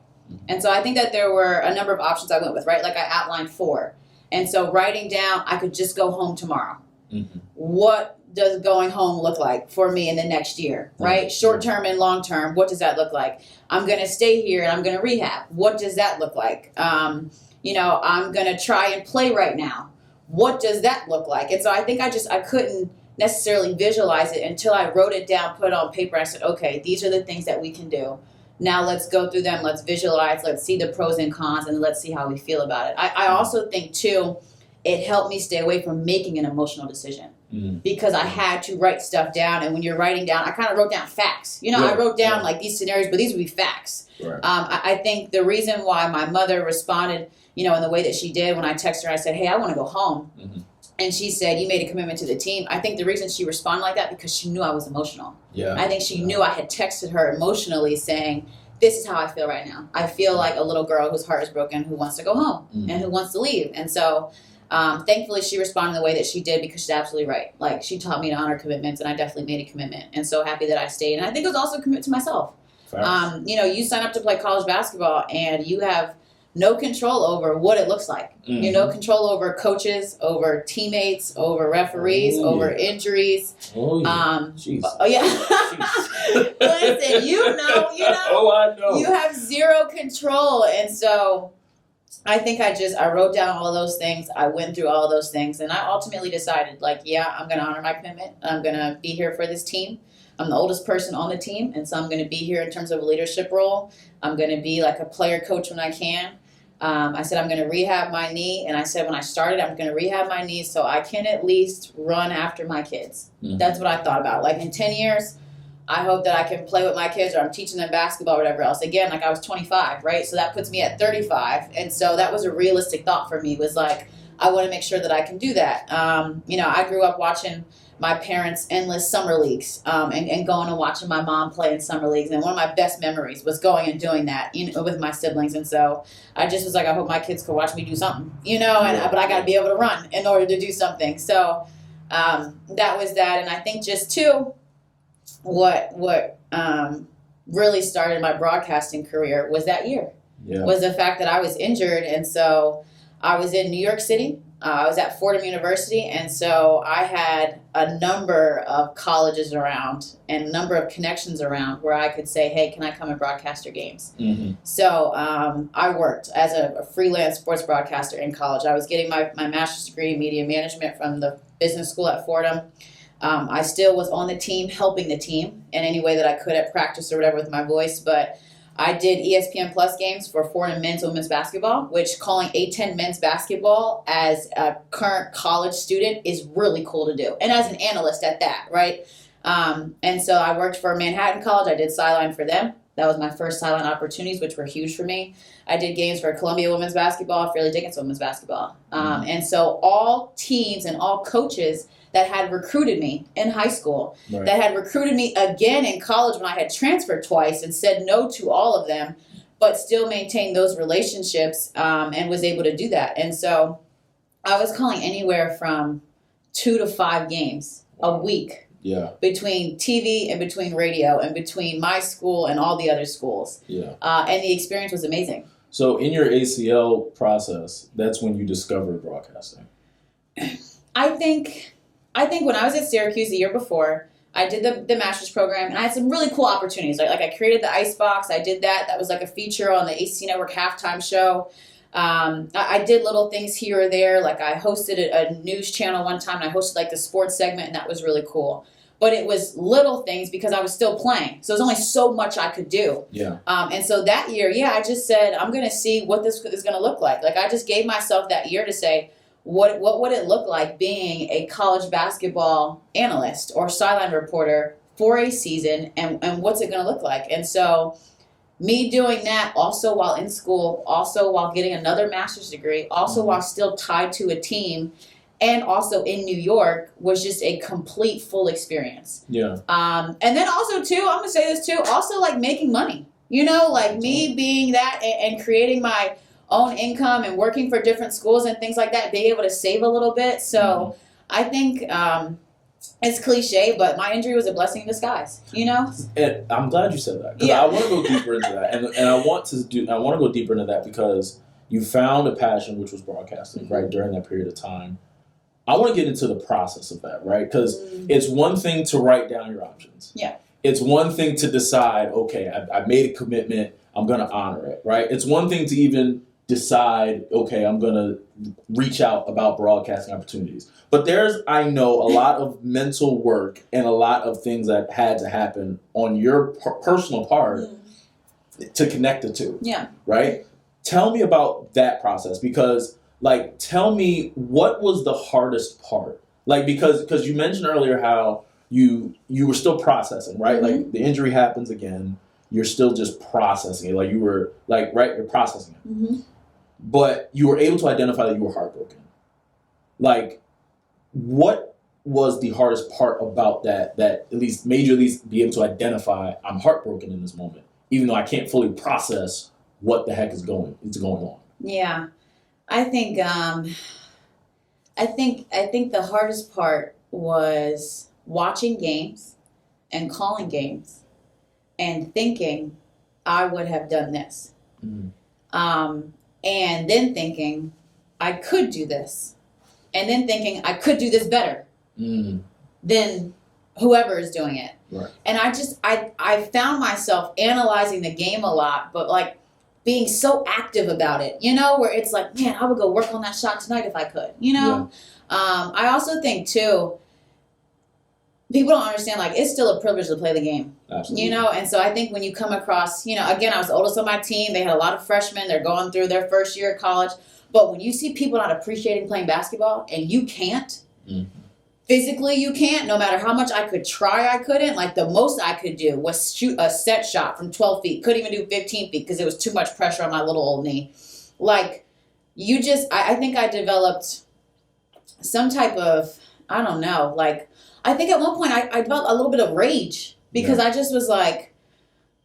Speaker 1: And so I think that there were a number of options I went with, right? Like, I outlined 4. And so writing down, I could just go home tomorrow. What does going home look like for me in the next year, right? Short term and long term, what does that look like? I'm going to stay here and I'm going to rehab. What does that look like? I'm going to try and play right now. What does that look like? And so I think I couldn't necessarily visualize it until I wrote it down, put it on paper. I said, okay, these are the things that we can do. Now let's go through them. Let's visualize. Let's see the pros and cons, and let's see how we feel about it. I also think, too, it helped me stay away from making an emotional decision because I had to write stuff down. And when you're writing down, I kind of wrote down facts. I wrote down like these scenarios, but these would be facts. Right. I think the reason why my mother responded, in the way that she did when I texted her, I said, hey, I want to go home. And she said, you made a commitment to the team. I think the reason she responded like that because she knew I was emotional. Yeah. I think she knew I had texted her emotionally saying, this is how I feel right now. I feel like a little girl whose heart is broken, who wants to go home and who wants to leave. And so thankfully she responded the way that she did because she's absolutely right. Like, she taught me to honor commitments, and I definitely made a commitment. And so happy that I stayed. And I think it was also a commitment to myself. You sign up to play college basketball and you have no control over what it looks like. No control over coaches, over teammates, over referees, over injuries. Listen,
Speaker 3: Oh, I know.
Speaker 1: You have zero control. And so I think I wrote down all of those things. I went through all of those things, and I ultimately decided, I'm going to honor my commitment. I'm going to be here for this team. I'm the oldest person on the team, and so I'm going to be here in terms of a leadership role. I'm going to be like a player coach when I can. I said I'm going to rehab my knee, and I said when I started, I'm going to rehab my knee so I can at least run after my kids. That's what I thought about. Like, in 10 years, I hope that I can play with my kids, or I'm teaching them basketball or whatever else. Again, like, I was 25, right? So that puts me at 35. And so that was a realistic thought for me, was like, I want to make sure that I can do that. I grew up watching my parents' endless summer leagues and going and watching my mom play in summer leagues. And one of my best memories was going and doing that with my siblings. And so I just was like, I hope my kids could watch me do something, but I got to be able to run in order to do something. So that was that. And I think just, too, what really started my broadcasting career was that year, was the fact that I was injured. And so I was in New York City. I was at Fordham University, and so I had a number of colleges around and a number of connections around where I could say, hey, can I come and broadcast your games? Mm-hmm. So I worked as a freelance sports broadcaster in college. I was getting my master's degree in media management from the business school at Fordham. I still was on the team, helping the team in any way that I could at practice or whatever with my voice, but I did ESPN Plus games for Fordham men's and women's basketball, which calling A10 men's basketball as a current college student is really cool to do. And as an analyst at that, right? And so I worked for Manhattan College. I did sideline for them. That was my first sideline opportunities, which were huge for me. I did games for Columbia women's basketball, Fairleigh Dickinson women's basketball. And so all teams and all coaches that had recruited me in high school, right, that had recruited me again in college when I had transferred twice and said no to all of them, but still maintained those relationships and was able to do that. And so I was calling anywhere from 2 to 5 games a week, between TV and between radio and between my school and all the other schools. And the experience was amazing.
Speaker 3: So in your ACL process, that's when you discovered broadcasting.
Speaker 1: I think when I was at Syracuse the year before, I did the master's program, and I had some really cool opportunities. Like I created the Icebox. I did that. That was like a feature on the ACC Network halftime show. I did little things here or there. Like I hosted a news channel one time, and I hosted like the sports segment, and that was really cool. But it was little things because I was still playing. So there's only so much I could do. And so that year, I just said, I'm going to see what this is going to look like. Like I just gave myself that year to say, what would it look like being a college basketball analyst or sideline reporter for a season, and what's it going to look like? And so me doing that also while in school, also while getting another master's degree, also while still tied to a team, and also in New York was just a complete full experience. And then also too, I'm going to say this too, also like making money, like me being that and creating my own income and working for different schools and things like that, being able to save a little bit. So I think it's cliche, but my injury was a blessing in disguise,
Speaker 3: And I'm glad you said that, because I want to go deeper into that, and I want to go deeper into that because you found a passion, which was broadcasting, right, during that period of time. I want to get into the process of that, right, because it's one thing to write down your options. It's one thing to decide, okay, I made a commitment, I'm going to honor it, right? It's one thing to even decide, okay, I'm going to reach out about broadcasting opportunities. But there's, I know, a lot of mental work and a lot of things that had to happen on your personal part to connect the two. Right? Tell me about that process, because, like, tell me what was the hardest part? Like, because you mentioned earlier how you were still processing, right? Like, the injury happens again. You're still just processing it. Like, you were, like, right, you're processing it. But you were able to identify that you were heartbroken. Like, what was the hardest part about that at least made you at least be able to identify, I'm heartbroken in this moment, even though I can't fully process what the heck is going on?
Speaker 1: Yeah. I think the hardest part was watching games and calling games and thinking I would have done this. And then thinking I could do this. And then thinking I could do this better than whoever is doing it.
Speaker 3: Right.
Speaker 1: And I found myself analyzing the game a lot, but like being so active about it, where it's like, man, I would go work on that shot tonight if I could, I also think too, people don't understand, like, it's still a privilege to play the game.
Speaker 3: Absolutely.
Speaker 1: And so I think when you come across, again, I was the oldest on my team. They had a lot of freshmen. They're going through their first year of college. But when you see people not appreciating playing basketball and you can't, physically you can't, no matter how much I could try, I couldn't. Like, the most I could do was shoot a set shot from 12 feet. Couldn't even do 15 feet because it was too much pressure on my little old knee. Like, I think I developed some type of, I don't know, like, I think at one point I developed a little bit of rage because I just was like,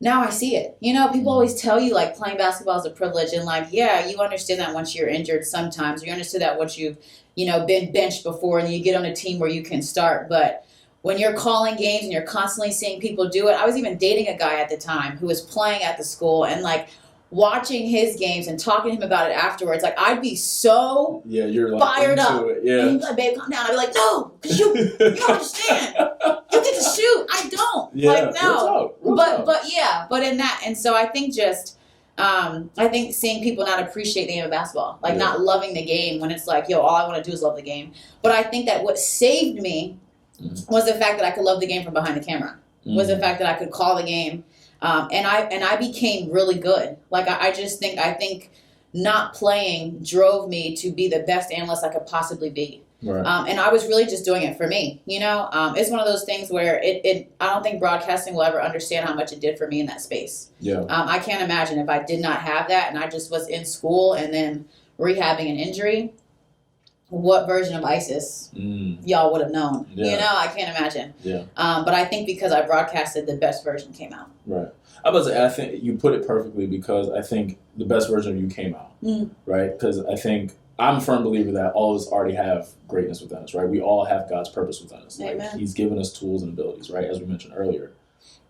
Speaker 1: now I see it. People always tell you, like, playing basketball is a privilege. And, like, yeah, you understand that once you're injured sometimes. You understand that once you've, been benched before and you get on a team where you can start. But when you're calling games and you're constantly seeing people do it. I was even dating a guy at the time who was playing at the school. And, like, watching his games and talking to him about it afterwards, like I'd be so
Speaker 3: you're like
Speaker 1: fired up.
Speaker 3: it. Yeah.
Speaker 1: And he'd be like, babe, calm down. I'd be like, no, because you don't understand. You get to shoot. I don't.
Speaker 3: Yeah.
Speaker 1: Like, no.
Speaker 3: Real talk.
Speaker 1: But in that, and so I think I think seeing people not appreciate the game of basketball, like not loving the game when it's like, yo, all I want to do is love the game. But I think that what saved me was the fact that I could love the game from behind the camera. Was the fact that I could call the game. And I became really good. Like I think not playing drove me to be the best analyst I could possibly be.
Speaker 3: Right.
Speaker 1: And I was really just doing it for me. It's one of those things where I don't think broadcasting will ever understand how much it did for me in that space.
Speaker 3: Yeah.
Speaker 1: I can't imagine if I did not have that and I just was in school and then rehabbing an injury, what version of ISIS y'all would have known.
Speaker 3: Yeah.
Speaker 1: I can't imagine.
Speaker 3: Yeah.
Speaker 1: But I think because I broadcasted, the best version came out.
Speaker 3: Right. I think you put it perfectly because I think the best version of you came out. Right? Because I think I'm a firm believer that all of us already have greatness within us, right? We all have God's purpose within us. Like
Speaker 1: Amen.
Speaker 3: He's given us tools and abilities, right? As we mentioned earlier.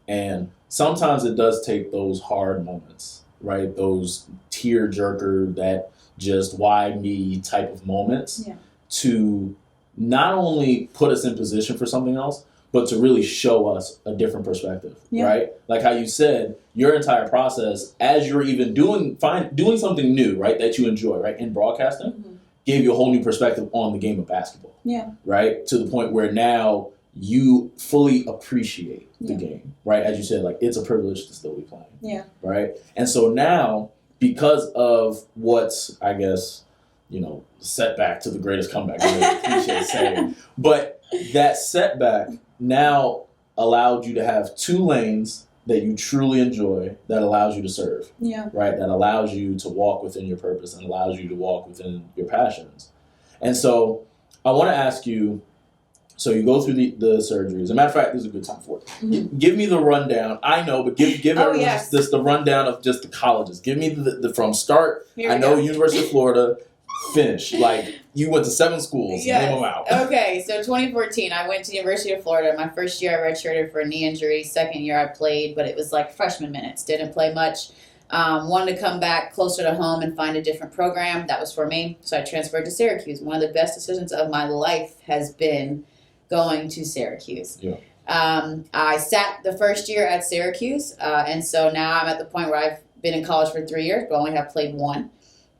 Speaker 3: And sometimes it does take those hard moments, right? Those tear jerker, that just why me type of moments to not only put us in position for something else, but to really show us a different perspective, right? Like how you said, your entire process, as you're even doing something new, right, that you enjoy, right, in broadcasting, gave you a whole new perspective on the game of basketball, right, to the point where now you fully appreciate the game, right? As you said, like it's a privilege to still be playing, right? And so now, because of what's, I guess, setback to the greatest comeback, cliche saying, but that setback now allowed you to have 2 lanes that you truly enjoy, that allows you to serve, right? That allows you to walk within your purpose and allows you to walk within your passions. And so I want to ask you, so you go through the surgeries. As a matter of fact, this is a good time for it. Give me the rundown. I know, but give everyone just the rundown of just the colleges. Give me the from start. I know University of Florida, finish. Like you went to 7 schools. Name them out.
Speaker 1: Okay, so 2014, I went to University of Florida. My first year, I redshirted for a knee injury. Second year, I played, but it was like freshman minutes. Didn't play much. Wanted to come back closer to home and find a different program. That was for me. So I transferred to Syracuse. One of the best decisions of my life has been going to Syracuse. I sat the first year at Syracuse, and so now I'm at the point where I've been in college for 3 years, but only have played 1.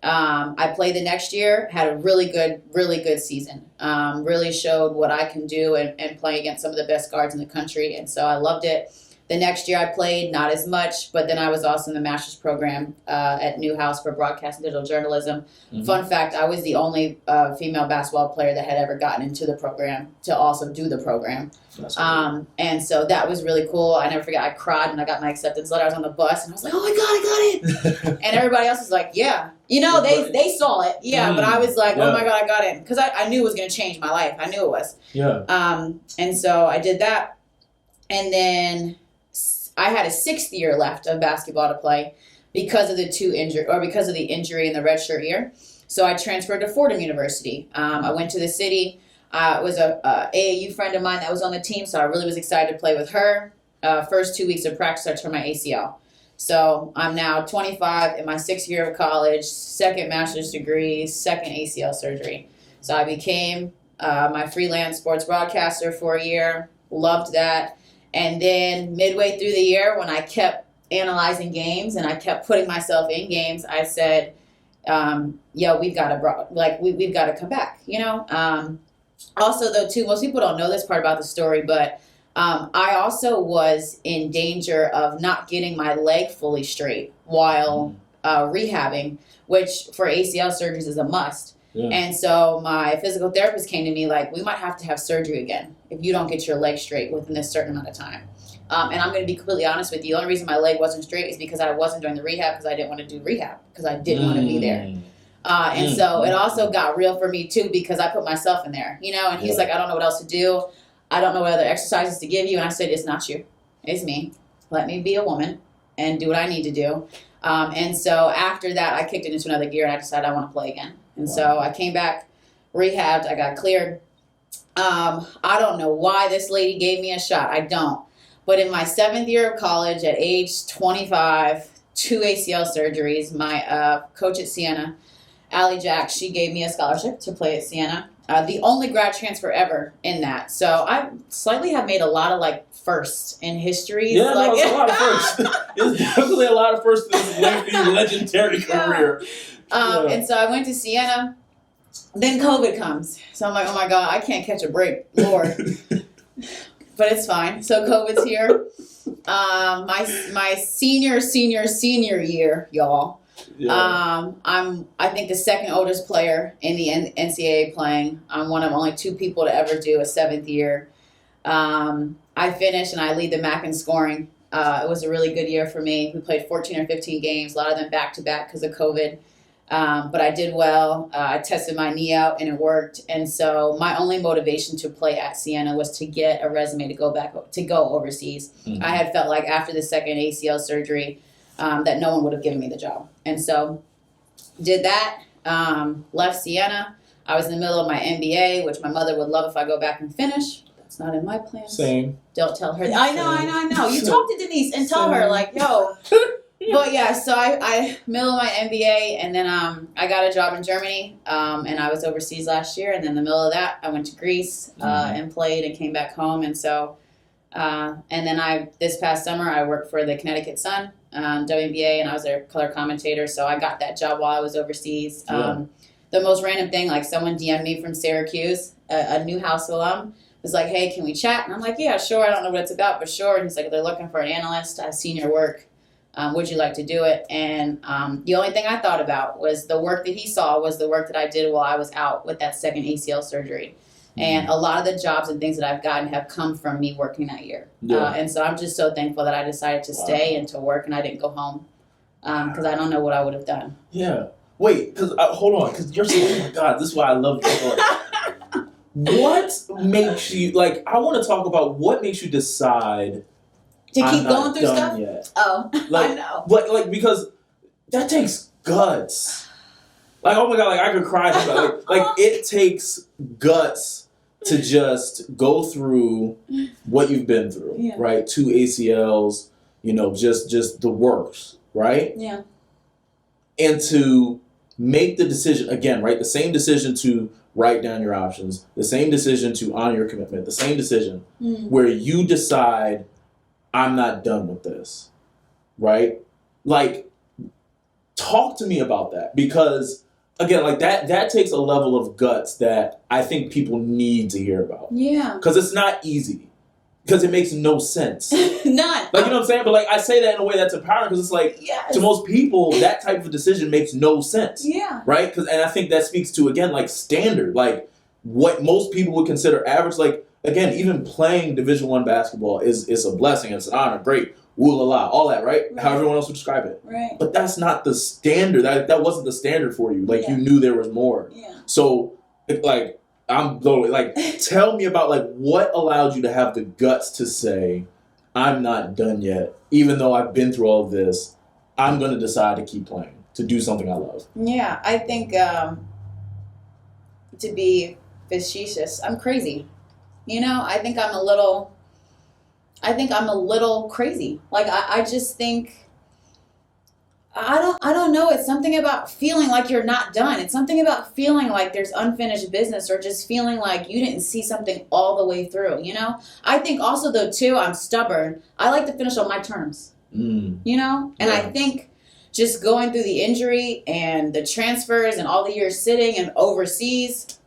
Speaker 1: I played the next year, had a really good season. Really showed what I can do and play against some of the best guards in the country, and so I loved it. The next year I played, not as much, but then I was also in the master's program at Newhouse for broadcast and digital journalism. Fun fact, I was the only female basketball player that had ever gotten into the program to also do the program. And so that was really cool. I never forget, I cried when I got my acceptance letter. I was on the bus and I was like, oh my God, I got it. And everybody else was like, yeah. They saw it. Yeah, but I was like, oh my God, I got it. Because I knew it was going to change my life. I knew it was. And so I did that. And then I had a 6th year left of basketball to play because of the injury in the redshirt year. So I transferred to Fordham University. I went to the city. It was a AAU friend of mine that was on the team, so I really was excited to play with her. First 2 weeks of practice, I tore my ACL. So I'm now 25 in my 6th year of college, 2nd master's degree, 2nd ACL surgery. So I became my freelance sports broadcaster for a year. Loved that. And then midway through the year, when I kept analyzing games and I kept putting myself in games, I said, we've got to come back, Also, though, too, most people don't know this part about the story, but I also was in danger of not getting my leg fully straight while rehabbing, which for ACL surgeries is a must. And so my physical therapist came to me like, we might have to have surgery again if you don't get your leg straight within this certain amount of time. And I'm going to be completely honest with you. The only reason my leg wasn't straight is because I wasn't doing the rehab because I didn't want to do rehab because I didn't want to be there. And so it also got real for me, too, because I put myself in there, and he's like, I don't know what else to do. I don't know what other exercises to give you. And I said, it's not you. It's me. Let me be a woman and do what I need to do. And so after that, I kicked it into another gear and I decided I want to play again. And so I came back, rehabbed, I got cleared. I don't know why this lady gave me a shot. I don't. But in my 7th year of college at age 25, 2 ACL surgeries. My coach at Siena, Allie Jack, she gave me a scholarship to play at Siena. The only grad transfer ever in that. So I slightly have made a lot of like firsts in history.
Speaker 3: Yeah,
Speaker 1: like,
Speaker 3: it's a lot of firsts. It's definitely a lot of firsts in this lengthy, legendary career.
Speaker 1: And so I went to Siena. Then COVID comes. So I'm like, oh my God, I can't catch a break. Lord. But it's fine. So COVID's here. My senior year, y'all. Yeah. I'm I think the second oldest player in the NCAA playing. I'm one of only 2 people to ever do a 7th year. I finished and I lead the MAC in scoring. It was a really good year for me. We played 14 or 15 games, a lot of them back-to-back because of COVID. But I did well. I tested my knee out and it worked. And so my only motivation to play at Siena was to get a resume to go overseas. Mm-hmm. I had felt like after the second ACL surgery that no one would have given me the job. And so did that, left Siena. I was in the middle of my MBA, which my mother would love if I go back and finish. That's not in my plans.
Speaker 3: Same.
Speaker 1: Don't tell her. I know. You talk to Denise and tell her like, yo. But yeah, so I middle of my MBA, and then I got a job in Germany, and I was overseas last year. And then in the middle of that, I went to Greece and played and came back home. And so, and then this past summer I worked for the Connecticut Sun, WNBA, and I was their color commentator. So I got that job while I was overseas. Yeah. The most random thing, like someone DM'd me from Syracuse, a Newhouse alum, was like, "Hey, can we chat?" And I'm like, "Yeah, sure. I don't know what it's about, but sure." And he's like, "They're looking for an analyst. I've seen your work. Would you like to do it?" And the only thing I thought about was the work that he saw was the work that I did while I was out with that second ACL surgery. Mm-hmm. And a lot of the jobs and things that I've gotten have come from me working that year. Yeah. And so I'm just so thankful that I decided to stay and to work and I didn't go home because I don't know what I would have done.
Speaker 3: Yeah. Wait, because hold on, because you're saying, oh my God, this is why I love your story. What makes you, like, I want to talk about what makes you decide
Speaker 1: to keep going through stuff?
Speaker 3: Yet.
Speaker 1: Oh,
Speaker 3: like,
Speaker 1: I know.
Speaker 3: Like, because that takes guts. Like, oh my God, like, I could cry. Like, it takes guts to just go through what you've been through, right? 2 ACLs, just the works, right?
Speaker 1: Yeah.
Speaker 3: And to make the decision, again, right? The same decision to write down your options, the same decision to honor your commitment, the same decision where you decide, I'm not done with this, right? Like, talk to me about that because, again, like that takes a level of guts that I think people need to hear about.
Speaker 1: Yeah.
Speaker 3: Because it's not easy. Because it makes no sense.
Speaker 1: None.
Speaker 3: Like, you know what I'm saying? But, like, I say that in a way that's empowering because it's like, to most people, that type of decision makes no sense.
Speaker 1: Yeah.
Speaker 3: Right? And I think that speaks to, again, like, standard. Like, what most people would consider average. Like, again, even playing Division I basketball is a blessing. It's an honor. Great. Woo-la-la. All that, right? How everyone else would describe it.
Speaker 1: Right.
Speaker 3: But that's not the standard. That wasn't the standard for you. Like, you knew there was more.
Speaker 1: Yeah.
Speaker 3: So, like, I'm blowing. Like, tell me about, like, what allowed you to have the guts to say, I'm not done yet. Even though I've been through all of this, I'm going to decide to keep playing, to do something I love.
Speaker 1: Yeah, I think, to be facetious, I'm crazy. I think I'm a little crazy. Like, I just think, I don't know. It's something about feeling like you're not done. It's something about feeling like there's unfinished business or just feeling like you didn't see something all the way through, I think also, though, too, I'm stubborn. I like to finish on my terms, And I think just going through the injury and the transfers and all the years sitting and overseas,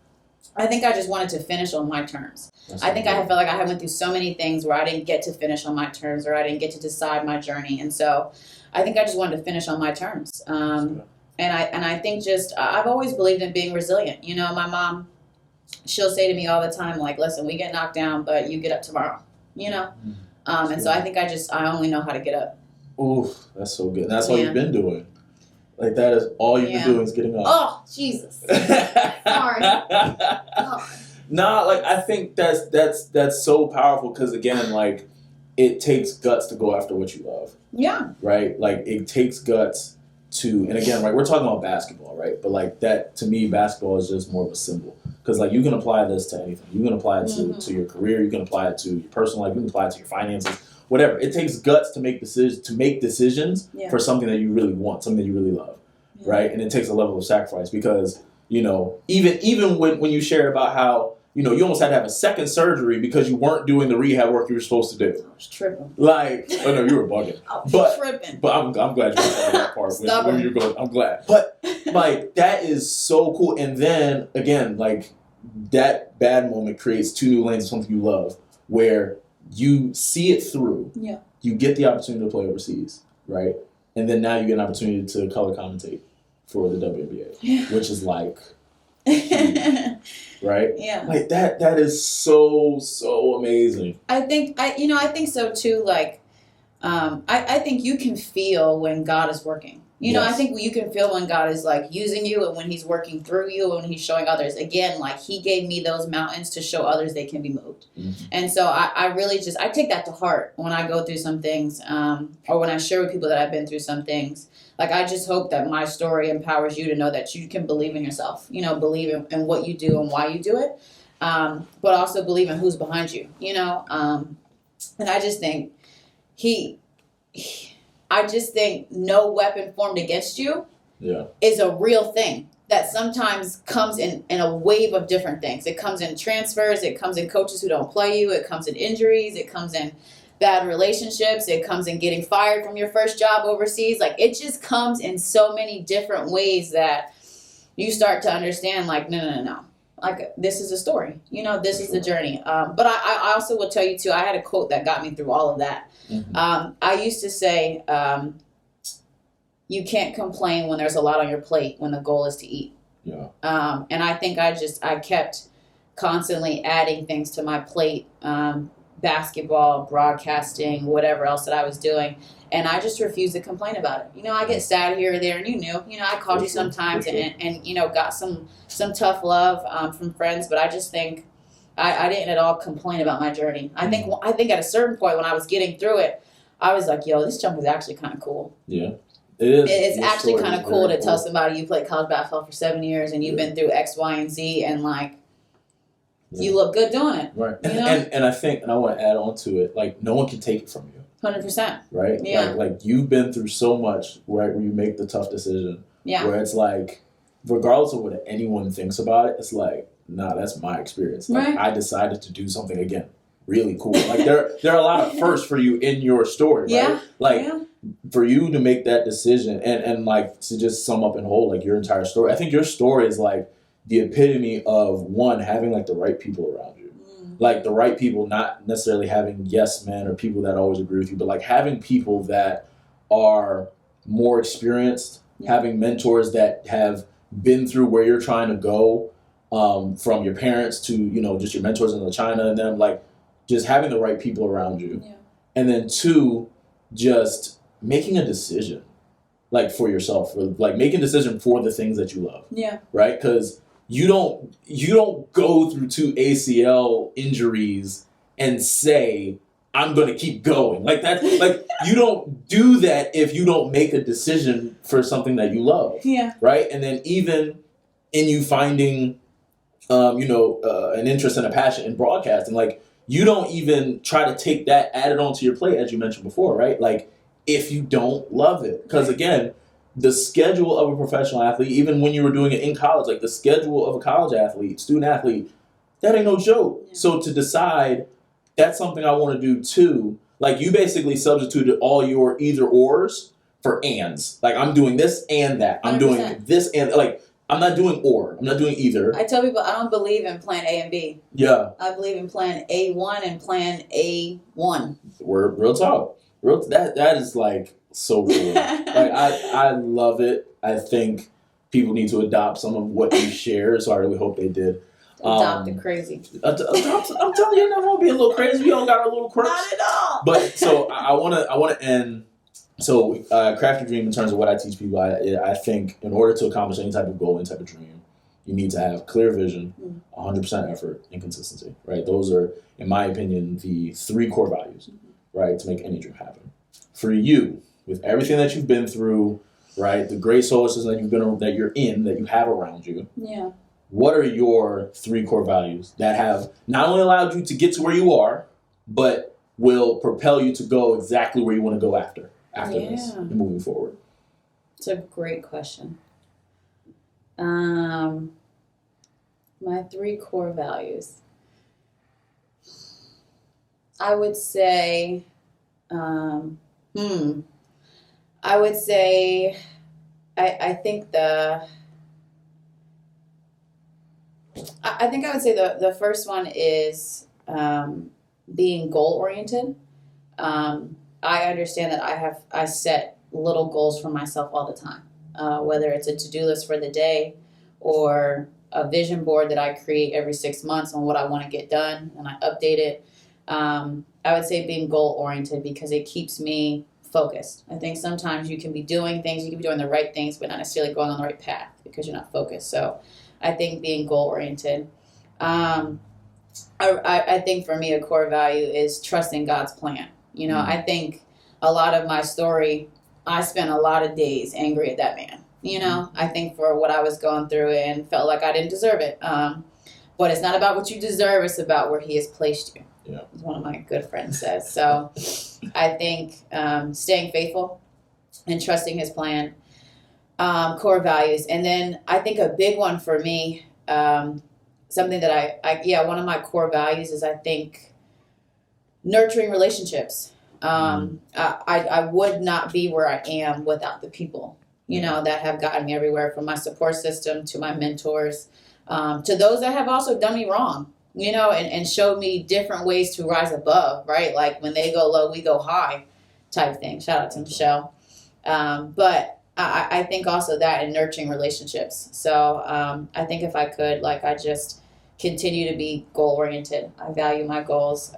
Speaker 1: I think I just wanted to finish on my terms. I think I felt like I went through so many things where I didn't get to finish on my terms or I didn't get to decide my journey. And so I think I just wanted to finish on my terms. And I think just, I've always believed in being resilient. My mom, she'll say to me all the time, like, listen, we get knocked down, but you get up tomorrow, And so I think I only know how to get up.
Speaker 3: Ooh, that's so good. And that's all you've been doing. Like, that is all you've been doing is getting up.
Speaker 1: Oh, Jesus. Sorry. Oh.
Speaker 3: Nah, like, I think that's so powerful because, again, like, it takes guts to go after what you love.
Speaker 1: Yeah.
Speaker 3: Right? Like, it takes guts to, and again, right, we're talking about basketball, right? But, like, that, to me, basketball is just more of a symbol. Because, like, you can apply this to anything. You can apply it to your career. You can apply it to your personal life. You can apply it to your finances. whatever. It takes guts to make decisions
Speaker 1: Yeah.
Speaker 3: for something that you really want, something that you really love, right? And it takes a level of sacrifice because, even when you shared about how, you almost had to have a second surgery because you weren't doing the rehab work you were supposed to do.
Speaker 1: I was tripping.
Speaker 3: Like, oh no, you were bugging.
Speaker 1: I was tripping.
Speaker 3: But I'm glad you said that part.
Speaker 1: Stubborn.
Speaker 3: When you're going, I'm glad. But like, that is so cool. And then again, like, that bad moment creates 2 new lanes of something you love, where you see it through.
Speaker 1: Yeah.
Speaker 3: You get the opportunity to play overseas, right? And then now you get an opportunity to color commentate for the WNBA, which is like, right?
Speaker 1: Yeah.
Speaker 3: Like that is so amazing.
Speaker 1: I think so too. Like, I think you can feel when God is working. I think you can feel when God is like using you and when he's working through you and when he's showing others. Again, like he gave me those mountains to show others they can be moved. Mm-hmm. And so I really I take that to heart when I go through some things, or when I share with people that I've been through some things. Like, I just hope that my story empowers you to know that you can believe in yourself, believe in what you do and why you do it, but also believe in who's behind you, and I just think I just think no weapon formed against you is a real thing that sometimes comes in a wave of different things. It comes in transfers. It comes in coaches who don't play you. It comes in injuries. It comes in bad relationships. It comes in getting fired from your first job overseas. Like, it just comes in so many different ways that you start to understand, like, no. Like, this is a story. This is the journey. But I also will tell you, too, I had a quote that got me through all of that. Mm-hmm. I used to say, you can't complain when there's a lot on your plate when the goal is to eat. Yeah. And I think I kept constantly adding things to my plate, basketball, broadcasting, whatever else that I was doing. And I just refused to complain about it. I get sad here or there, and I called you sometimes and got some tough love from friends, but I just think I didn't at all complain about my journey. I think at a certain point when I was getting through it, I was like, yo, this jump is actually kind of cool.
Speaker 3: Yeah, it is.
Speaker 1: It's actually kind of cool to tell somebody you played college basketball for 7 years and you've been through X, Y, and Z, and like, you look good doing it.
Speaker 3: Right. And I think, and I want to add on to it, like, no one can take it from you.
Speaker 1: 100%.
Speaker 3: Right?
Speaker 1: Yeah.
Speaker 3: Like you've been through so much, right, where you make the tough decision.
Speaker 1: Yeah.
Speaker 3: Where it's like, regardless of what anyone thinks about it, it's like, nah, that's my experience. Like,
Speaker 1: right.
Speaker 3: I decided to do something again. Really cool. Like, there are a lot of firsts for you in your story, right?
Speaker 1: Yeah.
Speaker 3: Like, for you to make that decision and like, to just sum up and hold, like, your entire story. I think your story is, like, the epitome of, one, having, like, the right people around you. Like, the right people, not necessarily having yes men or people that always agree with you, but, like, having people that are more experienced, having mentors that have been through where you're trying to go, from your parents to, just your mentors in China and them, like, just having the right people around you. Yeah. And then 2, just making a decision, like, for yourself, or like making a decision for the things that you love. Yeah. Right? Because you don't go through 2 ACL injuries and say, I'm going to keep going. Like that, like, you don't do that if you don't make a decision for something that you love. Yeah. Right? And then even in you finding, an interest and a passion in broadcasting, like, you don't even try to take that, add it onto your plate, as you mentioned before, right? Like, if you don't love it. Because, again, the schedule of a professional athlete, even when you were doing it in college, like, the schedule of a college athlete, student athlete, that ain't no joke. Yeah. So to decide that's something I want to do too, like, you basically substituted all your either ors for ands. Like, I'm doing this and that. I'm 100%. Doing this and, like, I'm not doing or. I'm not doing either.
Speaker 1: I tell people I don't believe in plan A and B. Yeah. I believe in plan A1 and plan A1.
Speaker 3: Real talk. That is, like, so cool. Like, I love it. I think people need to adopt some of what you share, so I really hope they did.
Speaker 1: Adopt the crazy.
Speaker 3: I'm telling you, never want to be a little crazy. We all got our little quirks.
Speaker 1: Not at all.
Speaker 3: But so I want to end. So, craft your dream in terms of what I teach people. I think in order to accomplish any type of goal, any type of dream, you need to have clear vision, 100% effort, and consistency, right? Those are, in my opinion, the 3 core values, right, to make any dream happen. For you, with everything that you've been through, right, the great sources that you have around you, yeah. What are your 3 core values that have not only allowed you to get to where you are, but will propel you to go exactly where you want to go after this
Speaker 1: Yeah.
Speaker 3: and moving forward?
Speaker 1: It's a great question. My 3 core values. I would say, I would say, I think I would say the first one is being goal oriented. I understand that I set little goals for myself all the time, whether it's a to-do list for the day or a vision board that I create every 6 months on what I want to get done, and I update it. I would say being goal oriented because it keeps me focused. I think sometimes you can be doing things, you can be doing the right things, but not necessarily going on the right path because you're not focused. So I think being goal oriented. I think for me a core value is trusting God's plan. You know, I think a lot of my story, I spent a lot of days angry at that man. You know, I think for what I was going through and felt like I didn't deserve it. But it's not about what you deserve, it's about where he has placed you.
Speaker 3: Yeah.
Speaker 1: As one of my good friends says. So I think staying faithful and trusting his plan, core values. And then I think a big one for me, something that one of my core values is I think nurturing relationships. I would not be where I am without the people, you know, that have gotten me everywhere, from my support system to my mentors, to those that have also done me wrong, you know, and showed me different ways to rise above, right? Like when they go low, we go high type thing. Shout out to Michelle. But I think also that in nurturing relationships. So I think if I could, like, I just continue to be goal oriented. I value my goals.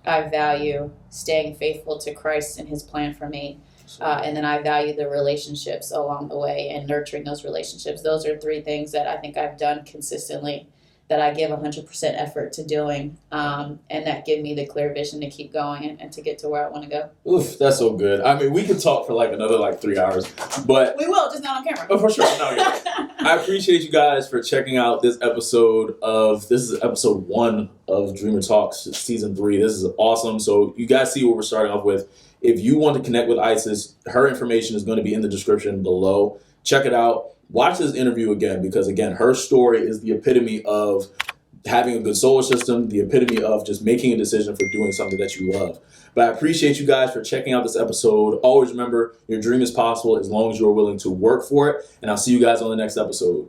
Speaker 1: I value staying faithful to Christ and his plan for me. And then I value the relationships along the way and nurturing those relationships. Those are 3 things that I think I've done consistently, that I give 100% effort to doing, and that give me the clear vision to keep going and to get to where I want to go.
Speaker 3: Oof, that's so good. I mean, we could talk for like another 3 hours, but
Speaker 1: we will, just not on camera.
Speaker 3: Oh, for sure. No, yeah. I appreciate you guys for checking out this episode this is episode 1 of Dreamer Talks season 3. This is awesome. So you guys see what we're starting off with. If you want to connect with Isis, her information is going to be in the description below. Check it out. Watch this interview again, because again, her story is the epitome of having a good solar system, the epitome of just making a decision for doing something that you love. But I appreciate you guys for checking out this episode. Always remember, your dream is possible as long as you're willing to work for it. And I'll see you guys on the next episode.